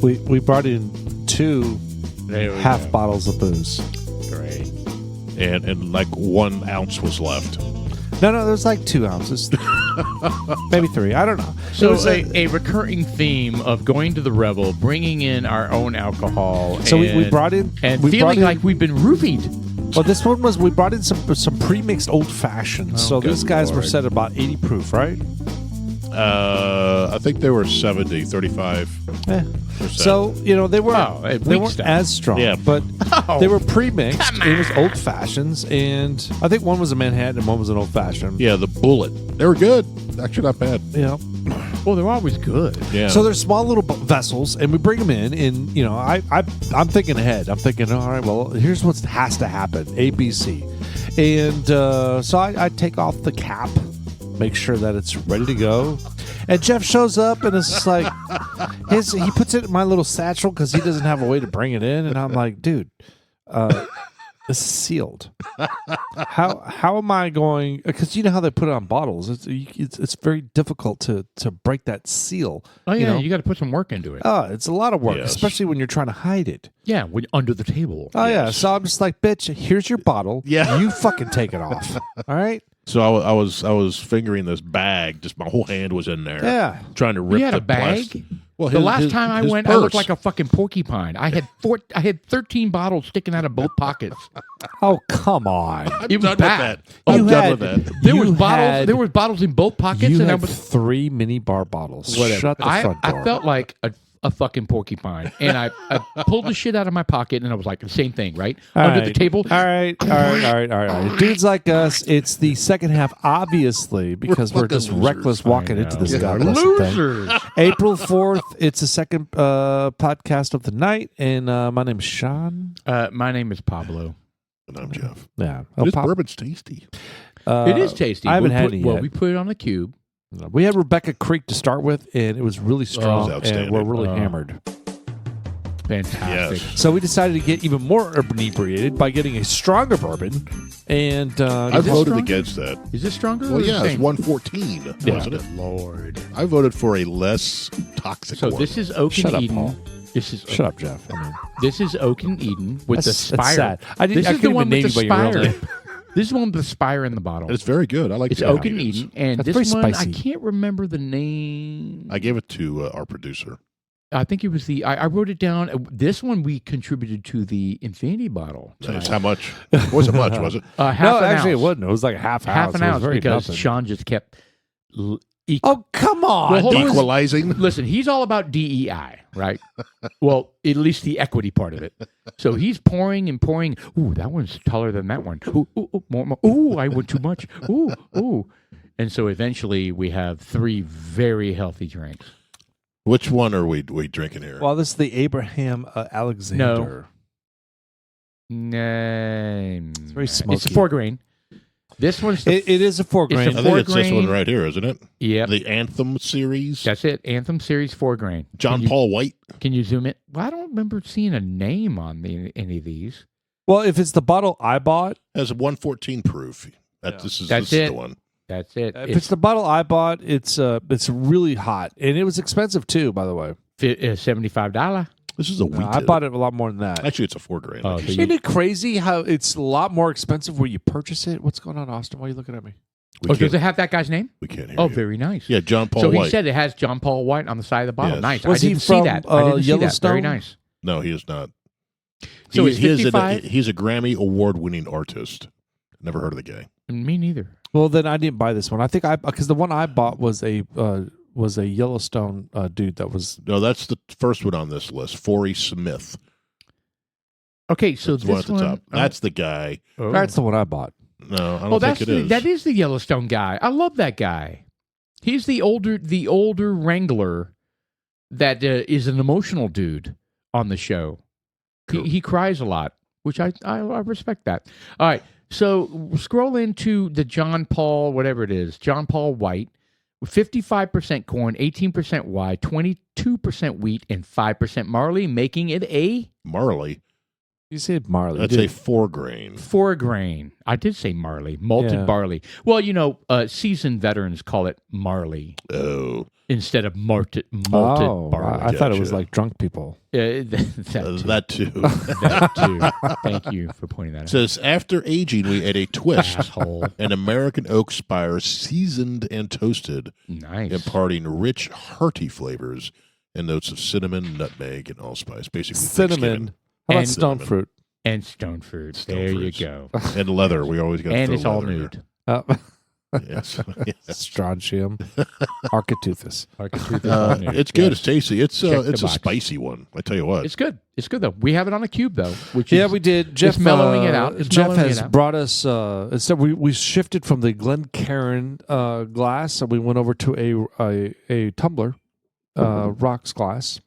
We brought in 2 half bottles of booze. Great. And like 1 ounce was left. No, there's like 2 ounces, maybe 3. I don't know. So a recurring theme of going to the Revel, bringing in our own alcohol. So and, we brought in and we feeling brought in, like we've been roofied. Well, this one was we brought in some pre-mixed old fashions. so good these guys were Lord. set about 80 proof, right? I think they were 70, 35. Yeah. So they weren't weak they weren't stuff. as strong, Yeah. but Oh, they were pre-mixed. come It was old fashions, and I think one was a Manhattan and one was an old fashioned. Yeah, the Bullet. They were good. Actually, not bad. Yeah. well, they're always good. Yeah. So they're small little vessels, and we bring them in, and I'm thinking ahead. I'm thinking, all right, well, here's what has to happen: A, B, C, and so I take off the cap, make sure that it's ready to go, and Jeff shows up, and it's like he puts it in my little satchel because he doesn't have a way to bring it in, and I'm like, dude. This is sealed. How am I going? Because you know how they put it on bottles. It's very difficult to break that seal. Oh yeah, know? you got to put some work into it. It's a lot of work, Yes. especially when you're trying to hide it. Yeah, under the table. Oh yeah, so I'm just like, bitch, here's your bottle. Yeah. You fucking take it off. All right. So I was fingering this bag. Just my whole hand was in there. Yeah. Trying to rip You had the a bag? plastic. Well, The last time I his went, I looked purse. like a fucking porcupine. I had 13 bottles sticking out of both pockets. Oh come on. I'm It was done bad. with that. I'm You done had- with that. There You was bottles. had- There was bottles in both pockets, You and I had was. 3 mini bar bottles. Whatever. Shut the front door. I felt like a fucking porcupine, and I pulled the shit out of my pocket, and I was like, the same thing, right? All Under right. the table. All right. Dudes like us, it's the second half, obviously, because we're fucking just losers. reckless walking into this Yeah. god blessed thing. Losers. April 4th, it's the second podcast of the night, and my name's Sean. My name is Pablo. And I'm Jeff. Yeah. This Pop- bourbon's tasty. It is tasty. I haven't We had put- any Well, yet. we put it on the cube. We had Rebecca Creek to start with, and it was really strong, and outstanding. we're really hammered. Fantastic. Yes. So we decided to get even more inebriated by getting a stronger bourbon, and I it voted strong? against that. Is this stronger? Well, or the yeah, it's same? 114, wasn't it? Lord. I voted for a less toxic So one. this is Oak Shut and up, Eden. Paul. This is Shut up, Jeff. I mean, This is Oak and Eden with the that's spire. sad. I This couldn't is the even one name with the you by your real spire. name. This is the one with the spire in the bottle. It's very good. I like It's the Oak and Oak Eden, and That's this very one spicy. I can't remember the name. I gave it to our producer. I think it was the. I wrote it down. This one we contributed to the Infinity bottle. Nice. tonight. How much? It wasn't much, was it? Half No, an actually, ounce. it wasn't. It was like half Half an It was ounce very because nothing. Sean just kept. Oh, come on. Well, hold on. Equalizing. Listen, he's all about DEI, right? Well, at least the equity part of it. So he's pouring and pouring. Ooh, that one's taller than that one. Ooh, ooh, ooh, more. Ooh, I went too much. Ooh, ooh. And so eventually we have 3 very healthy drinks. Which one are we drinking here? Well, this is the Abraham Alexander. No. It's very It's smoky. a 4 grain. This one's the, It is a 4 It's a grain. I think it's this 4 one grain. right here, isn't it? Yep. The Anthem series. That's it. Anthem Series 4 grain. John Can you- Paul White. Can you zoom in? Well, I don't remember seeing a name on any of these. Well, if it's the bottle I bought, Has a 114 proof. This is That's this is it. the one. That's it. if it's the bottle I bought, it's really hot, and it was expensive too. By the way, $75. This is a wheat. I bought it a lot more than that. Actually, it's a 4 grain. Oh, like so you you- Isn't it crazy how it's a lot more expensive where you purchase it? What's going on, Austin? Why are you looking at me? we, Oh, does can't, it have that guy's name? we can't hear Oh, you. very nice. Yeah, John Paul So White. he said it has John Paul White on the side of the bottle. Yes. Nice. Was I he didn't see from, that. I didn't see that. Very Yellowstone? nice. No, he is not. So he, it's he is 55? he's a Grammy award-winning artist. Never heard of the guy. Me neither. Well, then I didn't buy this one. I think because the one I bought was a Yellowstone dude that was. No, that's the first one on this list. Forey Smith. Okay, so That's the one this at the top. oh, That's the guy. oh. That's the one I bought. No, I don't Oh, that's think it is. that is the Yellowstone guy. I love that guy. He's the older wrangler that is an emotional dude on the show. Cool. He cries a lot, which I respect that. All right, so scroll into the John Paul, whatever it is, John Paul White, with 55% corn, 18% rye, 22% wheat, and 5% barley, making it a Marley. You said Marley. That's a 4-grain. 4 grain. I did say Marley, malted Yeah. barley. Well, seasoned veterans call it Marley Oh, instead of malted Oh, barley. I thought it was Gotcha. like drunk people. That too. that too. That too. Thank you for pointing that It out. says after aging, we add a twist. Asshole. An American oak spire seasoned and toasted, Nice. imparting rich, hearty flavors and notes of cinnamon, nutmeg, and allspice. Basically, Cinnamon. How about And- stone Cinnamon. fruit? And stone fruit. Stone There fruits. you go. Thanksgiving. And leather. We always got. And it's all nude. Yes. Yes. Strontium. Architeuthis. It's good. It's tasty. It's Check the it's a box. spicy one. I tell you what. It's good. It's good though. We have it on a cube though, which Yeah, is, we did. Jeff mellowing it out. It's Jeff mellowing has it out. brought us. Instead, we shifted from the Glencairn glass, and we went over to a tumbler rocks glass.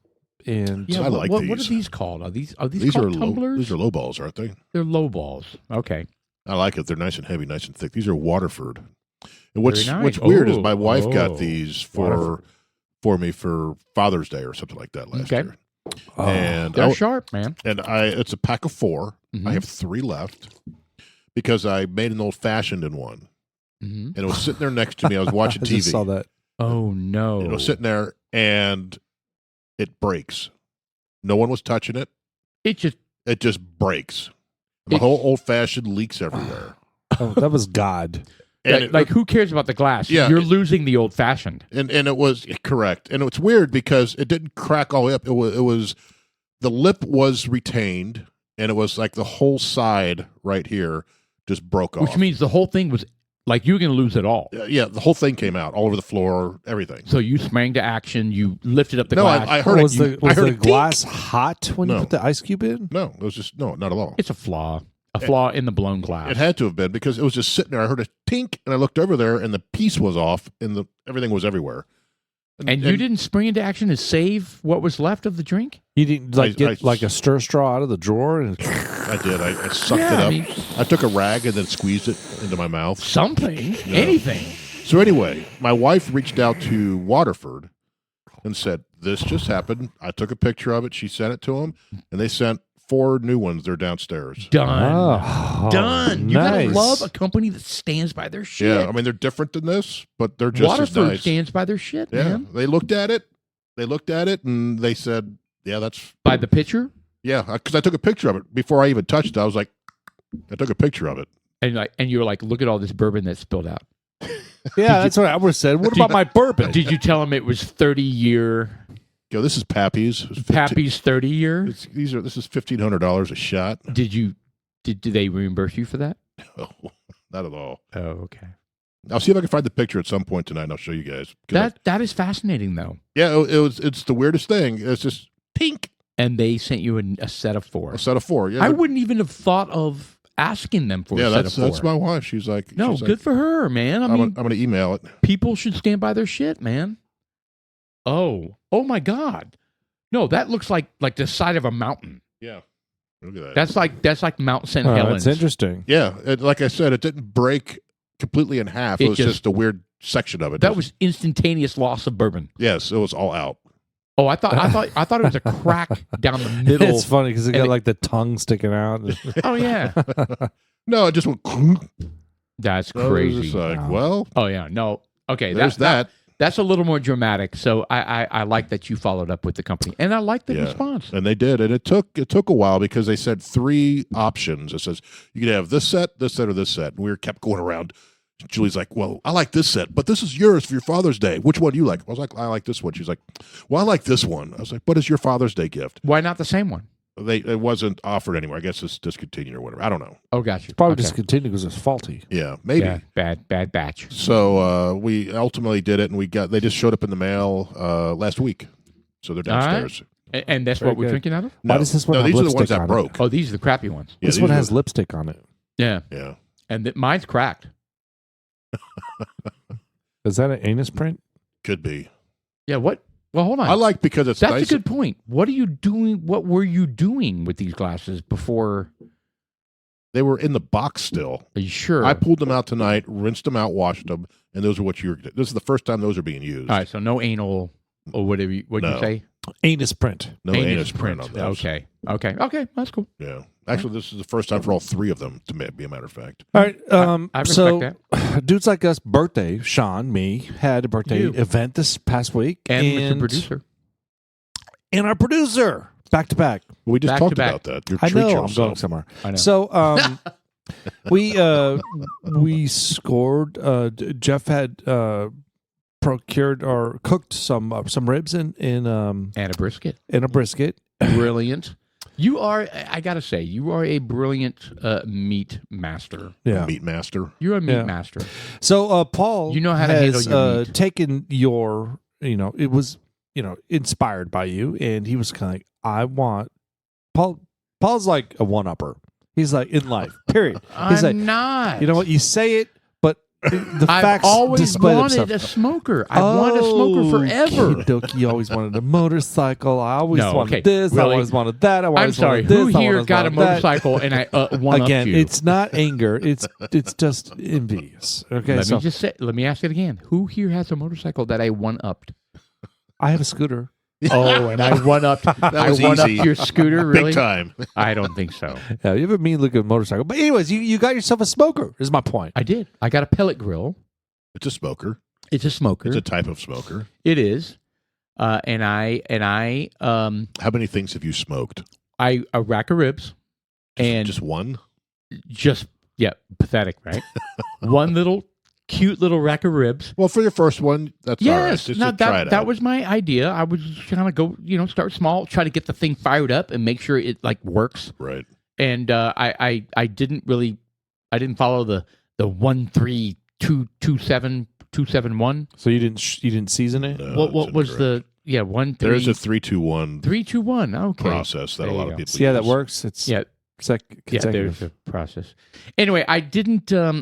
And Yeah, I like what are these. these called? Are these These called are tumblers? these are low balls, aren't they? They're low balls. Okay. I like it. They're nice and heavy, nice and thick. These are Waterford. And what's Very nice. what's weird is my Oh, wife oh. got these for me for Father's Day or something like that last Okay. year. oh, And They're I, sharp, man. and I it's a pack of 4. Mhm. I have 3 left because I made an old fashioned in one, Mm-hmm. and it was sitting there next to me. I was I watching just saw TV. that. Oh no! And it was sitting there, and it breaks. No one was touching it. It just It just breaks. My It- whole old fashioned leaks everywhere. Oh, that was God. And like who cares about the glass? Yeah, You're it- losing the old fashioned. and it was correct, and it's weird because it didn't crack all the way up. It was the lip was retained, and it was like the whole side right here just broke off. Which means the whole thing was like you're going to lose it all. Yeah, the whole thing came out all over the floor, everything. So you sprang to action. You lifted up the No, glass. I heard was it. the, I was heard the it glass hot when you No. put the ice cube in? No, it was just no, not at all. It's a flaw. A flaw in the blown glass. It had to have been because it was just sitting there. I heard a tink, and I looked over there, and the piece was off, and everything was everywhere. and you didn't spring into action to save what was left of the drink? You didn't like get I- like a stir straw out of the drawer and I did. I sucked Yeah, it up. I mean- I took a rag and then squeezed it into my mouth. Something. Anything. So anyway, my wife reached out to Waterford and said, "This just happened." I took a picture of it. She sent it to them, and they sent 4 new ones. They're downstairs. Done. Oh, Done. You gotta nice. love a company that stands by their shit. Yeah, I mean they're different than this, but they're just Waterford as nice. stands by their shit, Yeah, man. they looked at it. They looked at it, and they said, "Yeah, that's By the pitcher, yeah." Because I took a picture of it before I even touched it. I was like, I took a picture of it. and you're like, look at all this bourbon that's spilled out. Yeah, that's what I would have said. What about my bourbon? Did you tell him it was 30-year Go. This is Pappy's. It's 15 Pappy's 30-year? This is $1,500 a shot. Did they reimburse you for that? Oh, not at all. Oh, okay. I'll see if I can find the picture at some point tonight, and I'll show you guys. 'Cause That is fascinating though. it's the weirdest thing. It's just pink. And they sent you a set of 4. A set of 4. Yeah, I wouldn't even have thought of asking them for yeah. a set That's of 4. that's my wife. She's like, No, she's good like, for her, man. I I'm mean, gonna email it. people should stand by their shit, man. Oh my God. No, that looks like the side of a mountain. Yeah, look at that. That's like Mount St. Oh, Helens. that's interesting. Yeah, like I said, it didn't break completely in half. It It was just- just a weird section of it. That was instantaneous loss of bourbon. yes, it was all out. Oh, I thought it was a crack down the middle. It's funny because it And got it- like the tongue sticking out. Oh yeah, No, it just went. that's I was crazy. just like, Wow. well, Oh yeah, no. Okay, there's that. That's a little more dramatic. So I like that you followed up with the company, and I like the Yeah. response. And they did, and it took a while because they said 3 options. It says you could have this set, or this set. And we kept going around. Julie's like, "Well, I like this set, but this is yours for your Father's Day. Which one do you like?" I was like, "I like this one." She's like, "Well, I like this one." I was like, "What is your Father's Day gift?" Why not the same one? It wasn't offered anymore. I guess it's discontinued or whatever. I don't know. Oh, got you. Probably Okay. discontinued because it's faulty. Yeah, maybe. Yeah, bad batch. So we ultimately did it, and they just showed up in the mail last week. So they're All right. downstairs. And that's Very what we're good. drinking out of. Why does this one have these are the lipstick ones that on it? broke. Oh, these are the crappy ones. Yeah, This these one are has the- lipstick on it. Yeah, Yeah, and mine's cracked. Is that an anus print? could be. Yeah. What? Well, hold on. I like because it's That's nice. a good point. What are you doing? What were you doing with these glasses before? They were in the box still. Are you sure? I pulled them out tonight, rinsed them out, washed them, and those are what you're. This is the first time those are being used. All right. So no anal or whatever. What'd you No. say? Anus print. No anus print on those. Okay. That's cool. Yeah. Actually, this is the first time for all three of them, to be a matter of fact. All right. I respect that. Dudes Like Us birthday, Sean, me, had a birthday You. event this past week. And Mr. Producer. And our producer, back to back. We just Back talked to back. about that. Your I treat know, I'm yourself. going somewhere. I know. So we scored. Jeff had procured or cooked some ribs in And a brisket. a brisket. Brilliant. You are, I got to say, you are a brilliant meat master. Yeah. Meat master. You're a meat Yeah. master. So Paul, You know how to handle has your meat. taken your, it was, inspired by you, and he was kind of like, I want Paul. Paul's like a one-upper. He's like in life. Period. He's I'm like, not. you know what? You say it, but the I've facts always display wanted themselves. a smoker. I wanted a smoker forever. Okey-dokey, you always wanted a motorcycle. I always No, wanted okay, this. I really? always wanted that. I always I'm sorry. wanted this. Who I here always got a wanted that. motorcycle and I one Again, you? it's not anger. It's just envious. Okay, Let so me just say. Let me ask it again. Who here has a motorcycle that I one upped? I have a scooter. Oh, and I one upped. I was one upped easy. your scooter. Really? Big time. I don't think so. Yeah, you have a mean looking motorcycle. But anyways, you got yourself a smoker. Is my point. I did. I got a pellet grill. It's a smoker. It's a smoker. It's a type of smoker. It is. And I How many things have you smoked? a rack of ribs, and Just one? pathetic, right? One little cute little rack of ribs. Well, for your first one, that's all right. Yes, Just no, to try it that out. was my idea. I was trying to go, start small, try to get the thing fired up, and make sure it like works. Right. And I didn't follow the 1-3-2-2-7-2-7-1. So you didn't season it. No, What it's was incorrect. the 1 3 There's a 3-2-1 3-2-1? Okay, process that There a lot you of go. people See how that use. works? It's yeah, consecutive. there's a process. Anyway, I didn't. So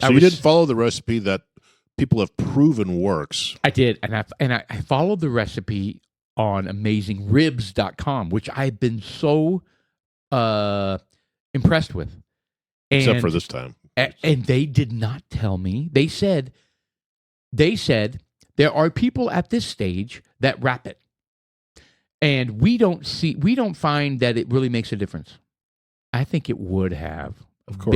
you didn't follow the recipe that people have proven works. I did, and I followed the recipe on AmazingRibs.com, which I've been so impressed with. Except for this time. And they did not tell me. They said there are people at this stage that wrap it, and we don't find that it really makes a difference. I think it would have, Of course.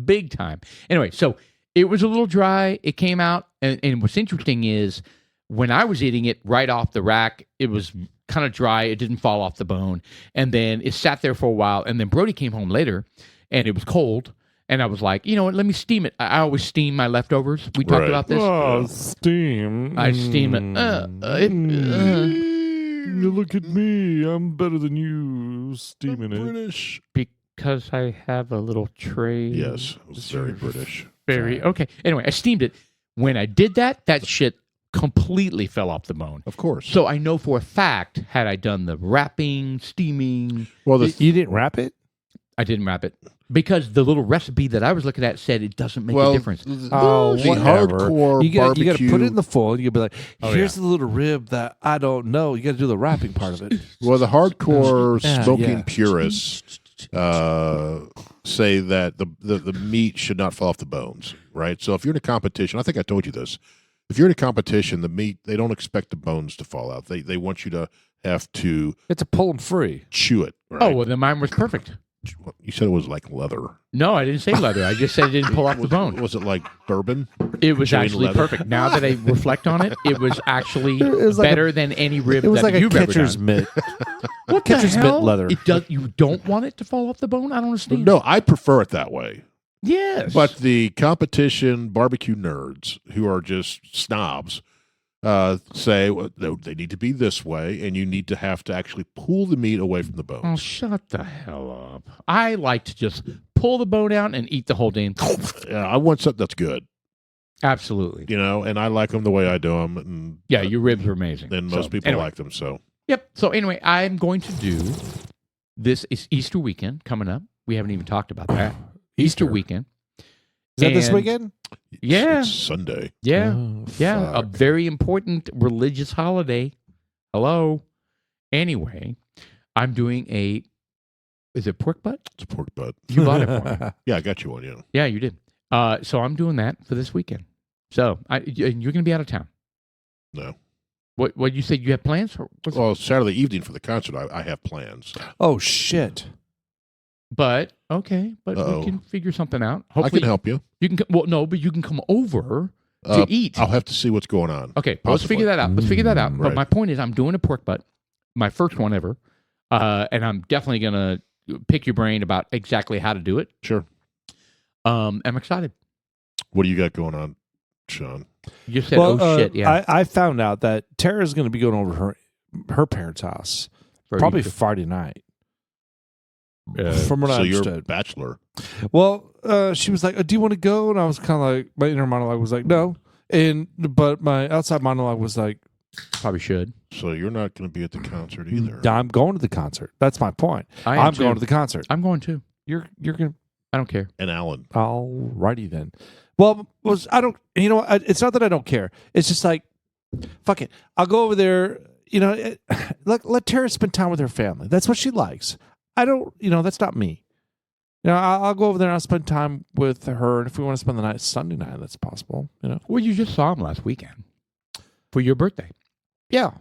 big time. Anyway, so it was a little dry. It came out, and what's interesting is when I was eating it right off the rack, it was kind of dry. It didn't fall off the bone, and then it sat there for a while. And then Brody came home later, and it was cold. And I was like, you know what? Let me steam it. I always steam my leftovers. We talked Right. about this. Oh, steam. I steam it. You look at me. I'm better than you steaming it. British. Because I have a little tray. Yes, it was very British. Very okay. Anyway, I steamed it. When I did that shit completely fell off the bone. Of course. So I know for a fact, had I done the wrapping, steaming, Well, You didn't wrap it? I didn't wrap it because the little recipe that I was looking at said it doesn't make a difference. Oh, the whatever. hardcore You got to barbecue. put it in the foil. You got to be like, Oh, here's the little rib that I don't know. You got to do the wrapping part of it. Well, the hardcore Yeah, smoking yeah. purists say that the meat should not fall off the bones, right? So if you're in a competition, I think I told you this. If you're in a competition, the meat, they don't expect the bones to fall out. They want you to have to It's a pull them free. chew it. Right? Oh, well, then mine was perfect. You said it was like leather. No, I didn't say leather. I just said it didn't pull off the bone. Was it like bourbon? It was chewing actually leather? perfect. Now that I reflect on it, it was actually It was like better than any rib It was that like a you've ever catcher's done. mitt. What catcher's the mitt hell? leather. It does. You don't want it to fall off the bone? I don't understand. No, I prefer it that way. Yes. But the competition barbecue nerds who are just snobs say well, no, they need to be this way, and you need to have to actually pull the meat away from the Oh, bones. shut the hell up. I like to just pull the bone out and eat the whole damn thing. I want something that's good, Absolutely. and I like them the way I do them, and Yeah, your ribs are amazing. and So, most people anyway. like them. So Yep. So anyway, I'm going to do this is Easter weekend coming up. We haven't even talked about that. Easter weekend. Is that this And- weekend? Yeah. it's Sunday. Yeah. Oh, Yeah, a fuck. very important religious holiday. Hello. Anyway, I'm doing is it pork butt? It's a pork butt. You bought it for me. Yeah, I got you one. Yeah, Yeah, you did. So I'm doing that for this weekend. So and you're going to be out of town. no, What you said you have plans? Or what's- Well, Saturday evening for the concert, I have plans. Oh shit! But okay, but Uh-oh. we can figure something out. I Hopefully can help you. You can. Well, no, but you can come over to eat. I'll have to see what's going on. Okay, well, let's Possibly. figure that out. Let's figure that out. But Right. my point is, I'm doing a pork butt, my first one ever, and I'm definitely gonna pick your brain about exactly how to do it. Sure. I'm excited. What do you got going on, Sean? You just said, "Oh shit!" Yeah, I found out that Tara's going to be going over to her parents' house For probably Easter. Friday night. Uh, From what I So you're a understood. bachelor. Well, she was like, "Do you want to go?" And I was kind of like, my inner monologue was like, "No," but my outside monologue was like, probably should. So you're not going to be at the concert either. "I'm going to the concert." That's my point. I am I'm going too. to the concert. I'm going too. You're gonna. I don't care. And Alan. Alrighty then. Well, I don't. You know, it's not that I don't care. It's just like, fuck it. I'll go over there. You know, let Tara spend time with her family. That's what she likes. I don't. You know, that's not me. You know, I'll go over there and I'll spend time with her. And if we want to spend the night Sunday night, that's possible. You know. Well, you just saw him last weekend for your birthday. Yeah.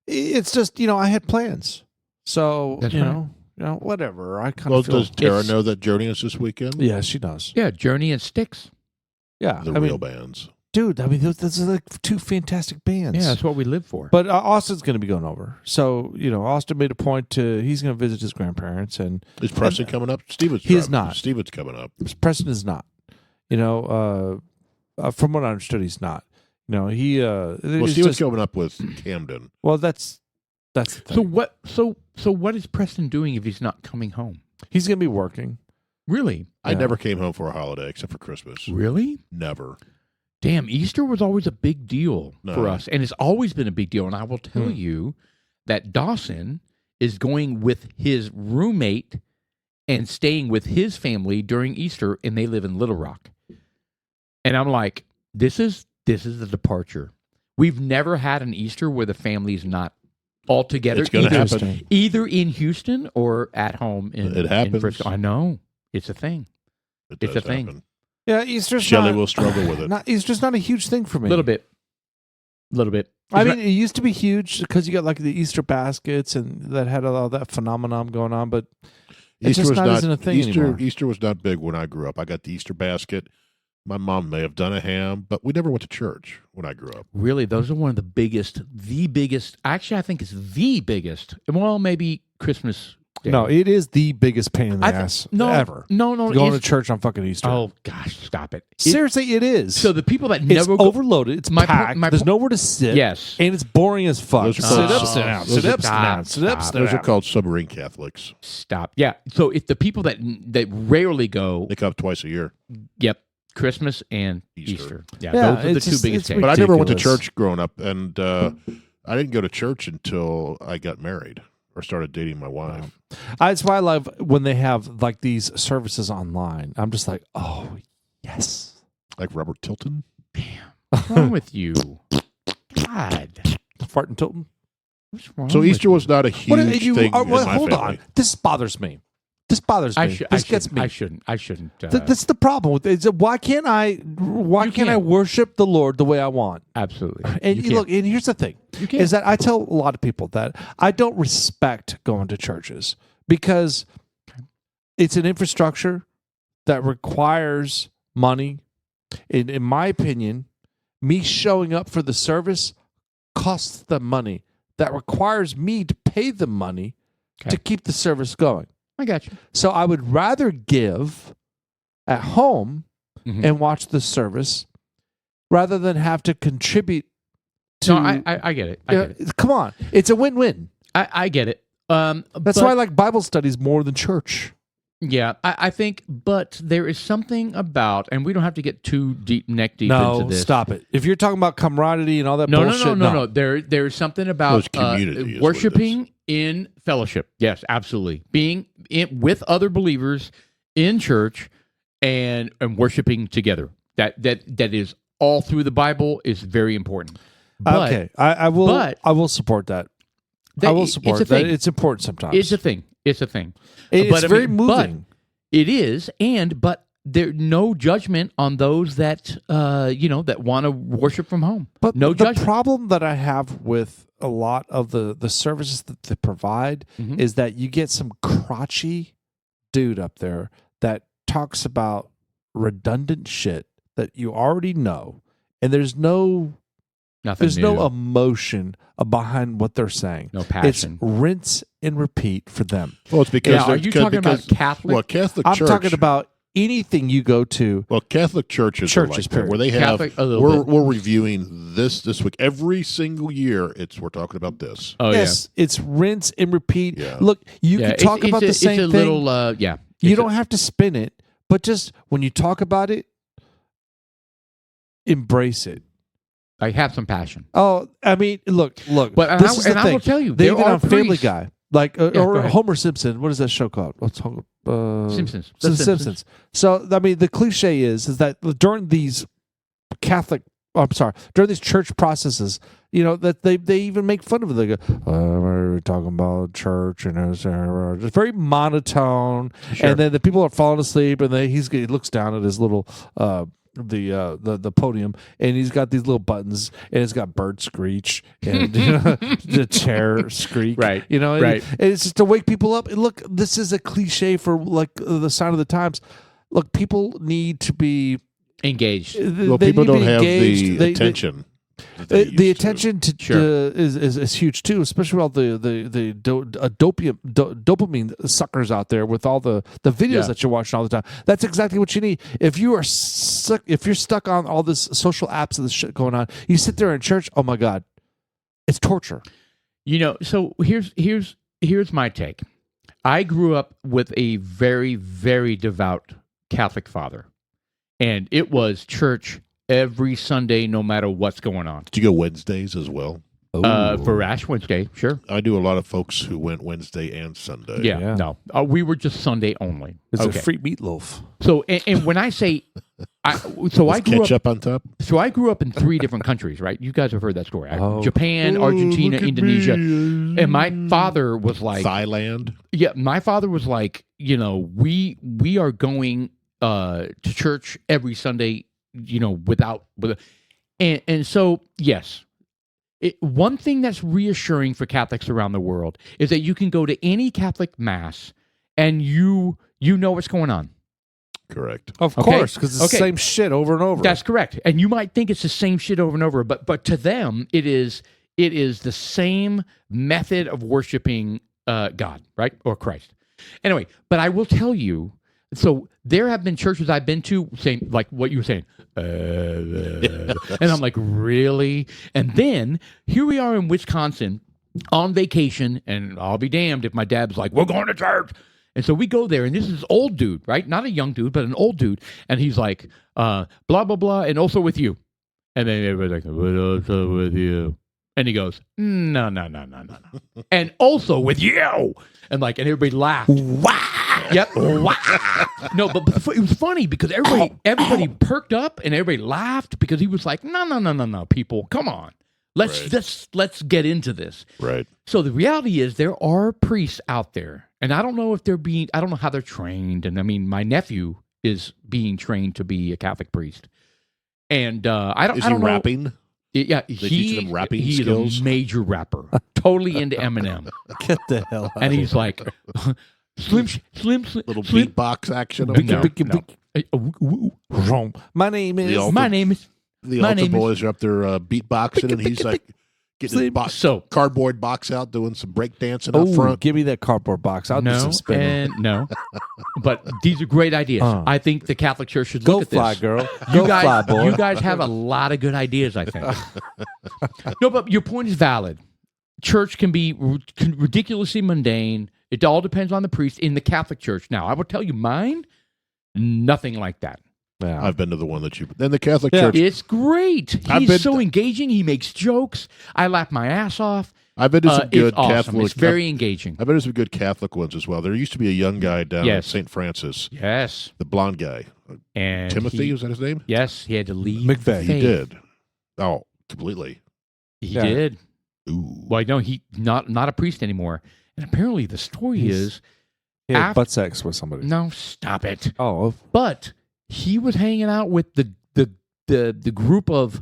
It's just, you know, I had plans. So That's you right. know, whatever. I kind Well, of feel. does Tara it's- know that Journey is this weekend? Yeah, she does. Yeah, Journey and Styx. Yeah, The I real mean, bands. dude. I mean, those are like two fantastic bands. Yeah, that's what we live for. But Austin's going to be going over. So, you know, Austin made a point he's going to visit his grandparents, and Is Preston coming up? Steven's He is driving. not. Steven's coming up. Preston is not. You know, from what I understood, he's not. You know, he. Well, it's Steven's just- coming up with Camden. well, that's the thing. So what? So what is Preston doing if he's not coming home? He's going to be working. Really? I Yeah. never came home for a holiday except for Christmas. Really? Never. Damn, Easter was always a big deal No. for us, and it's always been a big deal. And I will tell you that Dawson is going with his roommate and staying with his family during Easter, and they live in Little Rock. And I'm like, this is the departure. We've never had an Easter where the family's not all together. It's going to either, happen. either in Houston or at home in, It happens. in Frisco. I know. It's a thing. It It's does a thing. happen. Yeah, Easter's Shelley not, will struggle with it. Easter's not a huge thing for me. A little bit. Little bit. I It's mean, it used to be huge because you got like the Easter baskets and that had all that phenomenon going on, but it's just not isn't a thing anymore. Easter was not big when I grew up. I got the Easter basket. My mom may have done a ham, but we never went to church when I grew up. Really, those are one of the biggest. Actually, I think it's the biggest. Well, maybe Christmas Day. No, it is the biggest pain in the ass ever. No, Going to it's- church on fucking Easter. Oh gosh, stop it. Seriously, it is. So the people that it's never go, overloaded. It's My po- packed. my There's po- nowhere to sit. yes, And it's boring as fuck. Those are Sit called up, sub- sit down. those Sit are- up, sit down. Sit up, Stop. sit Those are down. called submarine Catholics. stop. Yeah. So if the people that rarely go, They come twice a year. yep, Christmas and Easter. Easter. Yeah, Yeah, those are the it's two just- biggest it's days. But I never went to Ridiculous. church growing up, and I didn't go to church until I got married or started dating my wife. That's why I love when they have like these services online. I'm just like, oh, yes. Like Robert Tilton. What's wrong with you? God, Fart and Tilton. what's wrong? So with Easter you? was not a huge thing in my hold family. on. This bothers me. This bothers me. This gets me. I shouldn't. That's the problem with it. Why can't I can't. worship the Lord the way I want? Absolutely. And You you can't. look, and here's the thing: You can't. is that I tell a lot of people that I don't respect going to churches because it's an infrastructure that requires money. In my opinion, me showing up for the service costs them money. That requires me to pay them money Okay. to keep the service going. I got you. So I would rather give at home Mhm. and watch the service rather than have to contribute to. No, I get it. I get it. Come on, it's a win-win. I get it. That's but- why I like Bible studies more than church. Yeah, I think, but there is something about, and we don't have to get too neck deep No, into this. stop it. If you're talking about camaraderie and all that No, bullshit, no. There's something Well, about it's community is what it worshiping in fellowship. Yes, absolutely. Being with other believers in church and worshiping together. That is all through the Bible is very important. But Okay, I will. but- I will support that. I will support it's a that. thing. It's important sometimes. It's a thing. It's a thing. It's But, I very mean, but moving. it is, but there no judgment on those that that want to worship from home. But no the judgment. problem that I have with a lot of the services that they provide Mhm. is that you get some crotchy dude up there that talks about redundant shit that you already know, and there's no Nothing new. no emotion behind what they're saying. No It's passion. rinse and repeat for them. Well, it's because Now, are they're- you because- talking about because- Catholic? Well, Catholic I'm Church. talking about anything you go to. Well, Catholic churches, are Churches, like that, period. where they have. Catholic, a little We're, bit. we're reviewing this week every single year. We're talking about this. Oh Yes, it's rinse and repeat. Yeah. Look, you yeah. can talk about the same it's a thing. little You It's don't have to spin it, but just when you talk about it, embrace it. I have some passion. Oh, I mean, look. But and, this is the I thing. will tell you, They there even are on Family priests- Guy, like go or ahead. Homer Simpson. What is that show called? What's Simpsons. The Simpsons. So I mean, the cliche is that during these during these church processes, that they even make fun of it. They go, we're talking about church, and it's very monotone. Sure. And then the people are falling asleep, and he looks down at his little the podium, and he's got these little buttons, and it's got bird screech and the chair squeak, Right, and right. it's just to wake people up. And look, this is a cliche for like the sign of the times. Look, people need to be Engaged. Well, they people need to don't be have engaged. the attention. that they The used to. attention to Sure. is huge too, especially all the dopamine suckers out there with all the videos Yeah. that you're watching all the time. That's exactly what you need. If you're stuck on all this social apps and this shit going on, you sit there in church. Oh my god, it's torture. So here's my take. I grew up with a very, very devout Catholic father, and it was church every Sunday, no matter what's going on. Did you go Wednesdays as well? For Ash Wednesday, sure. I knew a lot of folks who went Wednesday and Sunday. Yeah. No, we were just Sunday only. It's Okay. a free meatloaf. So, and when I say, I grew up. Ketchup on top. So I grew up in 3 different countries, right? You guys have heard that story. Oh. Japan, Argentina, Indonesia. And my father was like, Thailand. yeah, my father was like, we are going to church every Sunday, and so yes. One thing that's reassuring for Catholics around the world is that you can go to any Catholic mass and you know what's going on. Correct. Of Okay. course, because it's Okay. the same shit over and over. That's correct. And you might think it's the same shit over and over, but to them it is the same method of worshiping God, right? Or Christ. Anyway, but I will tell you, so there have been churches I've been to saying like what you were saying. And I'm like, really? And then here we are in Wisconsin on vacation, and I'll be damned if my dad's like, we're going to church. And so we go there, and this is old dude, right? Not a young dude, but an old dude. And he's like, blah, blah, blah, and also with you. And then everybody's like, what also with you? And he goes, no. And also with you. And everybody laughed. Wow. Yep. Wow. No, but it was funny because everybody perked up and everybody laughed because he was like, no, people, come on. Let's get into this. Right. So the reality is there are priests out there, and I don't know if I don't know how they're trained. And I mean, my nephew is being trained to be a Catholic priest. And I don't know. rapping? Yeah, teaching him rapping he's skills? a major rapper, totally into Eminem, Get the hell out. and he's like, slim, Little slim. beatbox action. No, Bicky, no. Wrong. My name is. The My name is The My altar name is- boys are up there beatboxing, and he's like getting his so. cardboard box out, doing some break dancing up Oh, front. give me that cardboard box. I'll do No some spinning. and no, but these are great ideas. I think the Catholic Church should Go look at fly, this. girl. You Go guys, fly, boy. you guys have a lot of good ideas. I think. No, but your point is valid. Church can be ridiculously mundane. It all depends on the priest in the Catholic Church. Now, I will tell you, mine, nothing like that. Yeah. I've been to the one that you. Then the Catholic Yeah. Church. It's great. I've He's been- so engaging. He makes jokes. I laugh my ass off. I've been to some good It's awesome. Catholic. It's very engaging. I've been to some good Catholic ones as well. There used to be a young guy down Yes. at St. Francis, Yes, the blonde guy, and Timothy. Was that his name? Yes, he had to leave. McVeigh. He faith. did. Oh, completely. He Yeah. did. Ooh. Well, no, he not a priest anymore. And apparently, the story He's- is He had Af- butt sex with somebody. no, stop it. Oh, But he was hanging out with the group of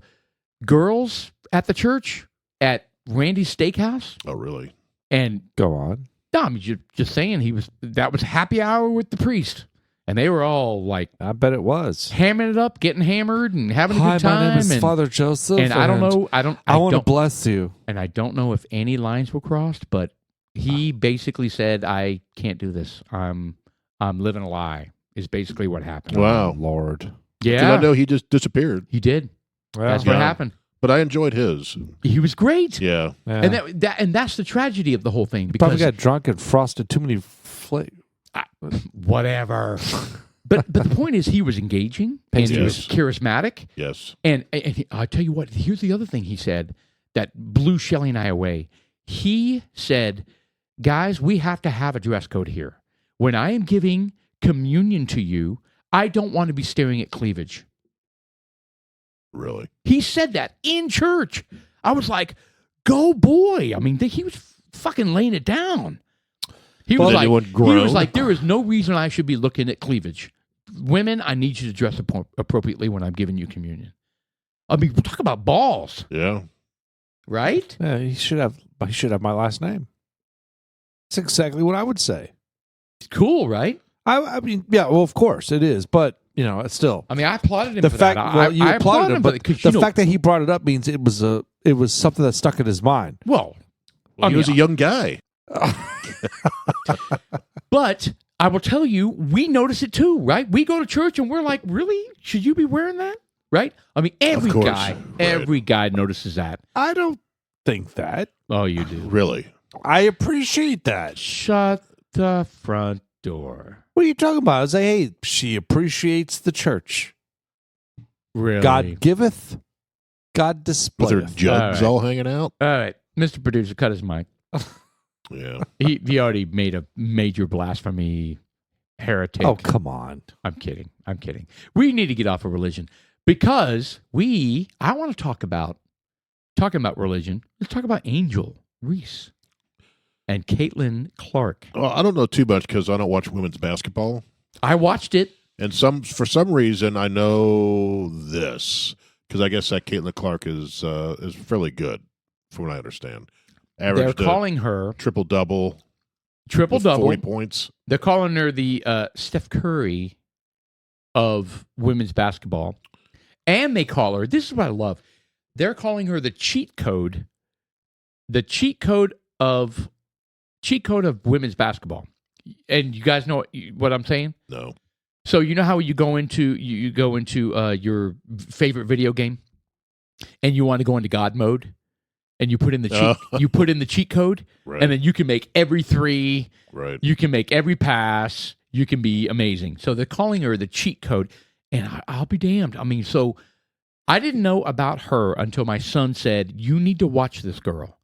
girls at the church at Randy's Steakhouse. Oh, really? And Go on. no, I mean, just saying that was happy hour with the priest. And they were all like I bet it was. hamming it up, getting hammered and having a Hi, good time. my name is and, Father Joseph. and I don't know, I want to don't, bless you. and I don't know if any lines were crossed, but he basically said, "I can't do this. I'm living a lie." Is basically what happened. Wow. Oh, Lord. Did Yeah, I know he just disappeared? he did. Well, That's what Yeah. happened. But I enjoyed his. He was great. Yeah. yeah. And that's the tragedy of the whole thing Probably because got drunk and frosted too many whatever. But the point is, he was engaging and he was Yes. charismatic. Yes. And I tell you what, here's the other thing he said that blew Shelley and I away. He said, "Guys, we have to have a dress code here. When I am giving communion to you, I don't want to be staring at cleavage." Really. He said that in church. I was like, "Go boy!" I mean, he was fucking laying it down. He was Well, like, anyone he groan? was like, "There is no reason I should be looking at cleavage. Women, I need you to dress appropriately when I'm giving you communion." I mean, we'll talk about balls, Yeah. right? Yeah, he should have my last name. That's exactly what I would say. It's cool, right? I mean, yeah, well, of course it is, but it's still I mean, I applauded him the for fact. that. Well, you I applauded him, but because the fact that he brought it up means it was something that stuck in his mind. well, Well, he was a young guy. but I will tell you, we notice it too, right? We go to church and we're like, "Really? Should you be wearing that?" Right? I mean, every course, guy, right. every guy notices that. I don't think that. Oh, you do. Really. I appreciate that. Shut the front door. What are you talking about? I say, hey, she appreciates the church. Really? God giveth, God With her displayeth. jugs All all hanging out. All right, Mr. Producer, cut his mic. Yeah. He already made a major blasphemy heretic. Oh, come on. I'm kidding. We need to get off of religion because I want to talking about religion. Let's talk about Angel Reese and Caitlin Clark. Well, I don't know too much because I don't watch women's basketball. I watched it. And for some reason, I know this because I guess that Caitlin Clark is fairly good, from what I understand. They're Averaged calling her triple double, triple double. 40 points. They're calling her the Steph Curry of women's basketball, and they call her. This is what I love. They're calling her the cheat code of women's basketball. And you guys know what I'm saying? No. So you know how you go into your favorite video game, and you want to go into God mode, and you put in the cheat code, Right. and then you can make every three, Right. you can make every pass, you can be amazing. So they're calling her the cheat code, and I'll be damned. I mean, so I didn't know about her until my son said, "You need to watch this girl."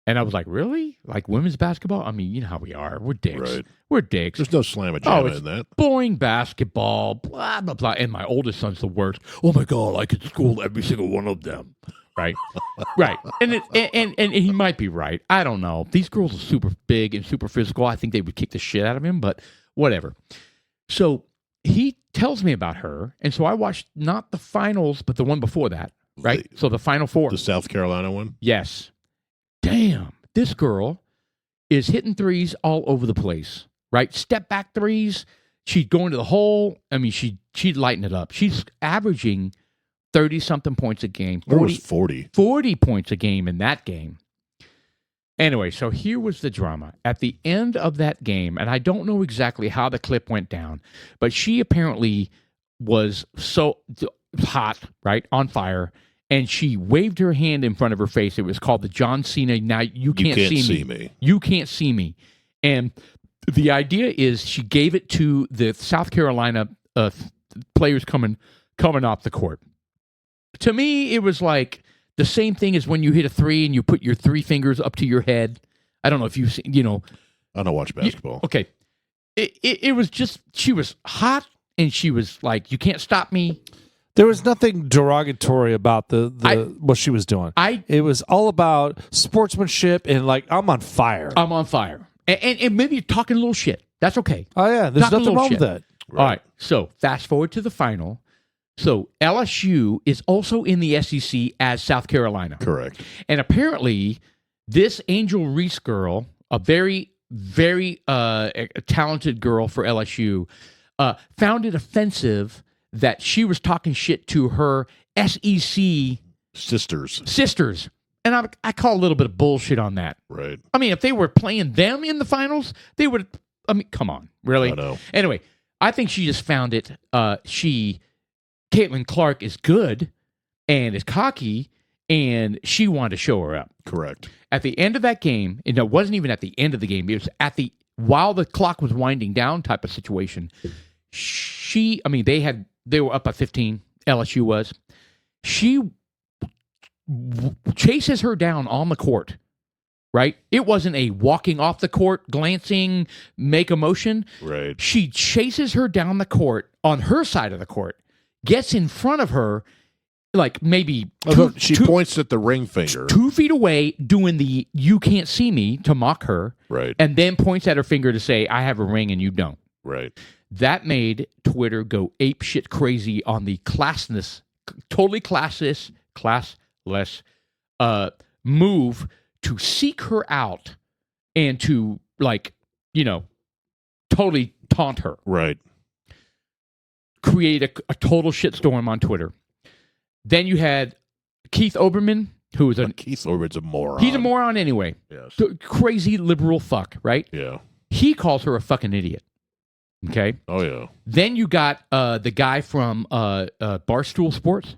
And I was like, "Really? Like women's basketball? I mean, you know how we are. We're dicks. Right. We're dicks. There's no slam it's in that. boring basketball, blah, blah, blah." And my oldest son's the worst. "Oh my God, I could school every single one of them." Right? Right. And he might be right. I don't know. These girls are super big and super physical. I think they would kick the shit out of him, but whatever. So he tells me about her. And so I watched not the finals, but the one before that. Right? So the Final Four. The South Carolina one. Yes. Damn, this girl is hitting threes all over the place, right? Step back threes. She'd go into the hole. I mean, she'd lighten it up. She's averaging 30-something points a game. Or was 40. 40 points a game in that game. Anyway, so here was the drama. At the end of that game, and I don't know exactly how the clip went down, but she apparently was so hot, right, on fire, and she waved her hand in front of her face. It was called the John Cena, "Now you can't see me. You can't see me." And the idea is she gave it to the South Carolina players coming off the court. To me, it was like the same thing as when you hit a three and you put your three fingers up to your head. I don't know if you've seen, I don't watch basketball. Okay. It was just, she was hot and she was like, "You can't stop me." There was nothing derogatory about what she was doing. It was all about sportsmanship and like, I'm on fire. I'm on fire. And maybe you're talking a little shit. That's okay. Oh yeah, there's Talking a nothing little wrong with shit. that. All right. So fast forward to the final. So LSU is also in the SEC as South Carolina. Correct. And apparently, this Angel Reese girl, a very, very talented girl for LSU, found it offensive that she was talking shit to her SEC sisters. And I call a little bit of bullshit on that. Right. I mean, if they were playing them in the finals, they would. I mean, come on, really? I know. Anyway, I think she just found it. Caitlin Clark is good and is cocky, and she wanted to show her up. Correct. At the end of that game, and it wasn't even at the end of the game. It was while the clock was winding down type of situation. They were up by 15. LSU was. She chases her down on the court. Right? It wasn't a walking off the court, glancing, make a motion. Right. She chases her down the court on her side of the court, gets in front of her, like maybe she points at the ring finger 2 feet away, doing the "you can't see me" to mock her, right, and then points at her finger to say, "I have a ring and you don't." Right. That made Twitter go ape shit crazy on the totally classless move to seek her out and to, totally taunt her. Right. Create a total shitstorm on Twitter. Then you had Keith Olbermann, who was Keith Olbermann's a moron. He's a moron anyway. Yes. Crazy liberal fuck, right? Yeah. He calls her a fucking idiot. Okay? Oh, yeah. Then you got the guy from Barstool Sports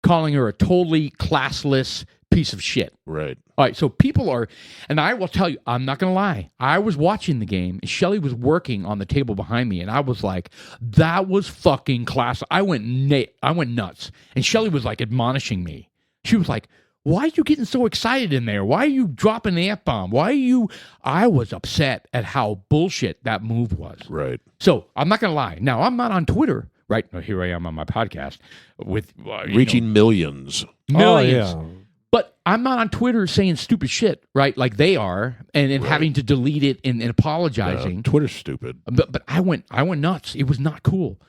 calling her a totally classless piece of shit. Right. All right, so people are, and I will tell you, I'm not going to lie. I was watching the game, and Shelly was working on the table behind me, and I was like, that was fucking class. I went nuts. And Shelly was like admonishing me. She was like, why are you getting so excited in there? Why are you dropping the F-bomb? I was upset at how bullshit that move was. Right. So I'm not going to lie. Now, I'm not on Twitter. Right. Now, here I am on my podcast with reaching millions. Millions. Oh, yeah. But I'm not on Twitter saying stupid shit, right? Like they are, and Right. having to delete it and apologizing. Twitter's stupid. But I went nuts. It was not cool.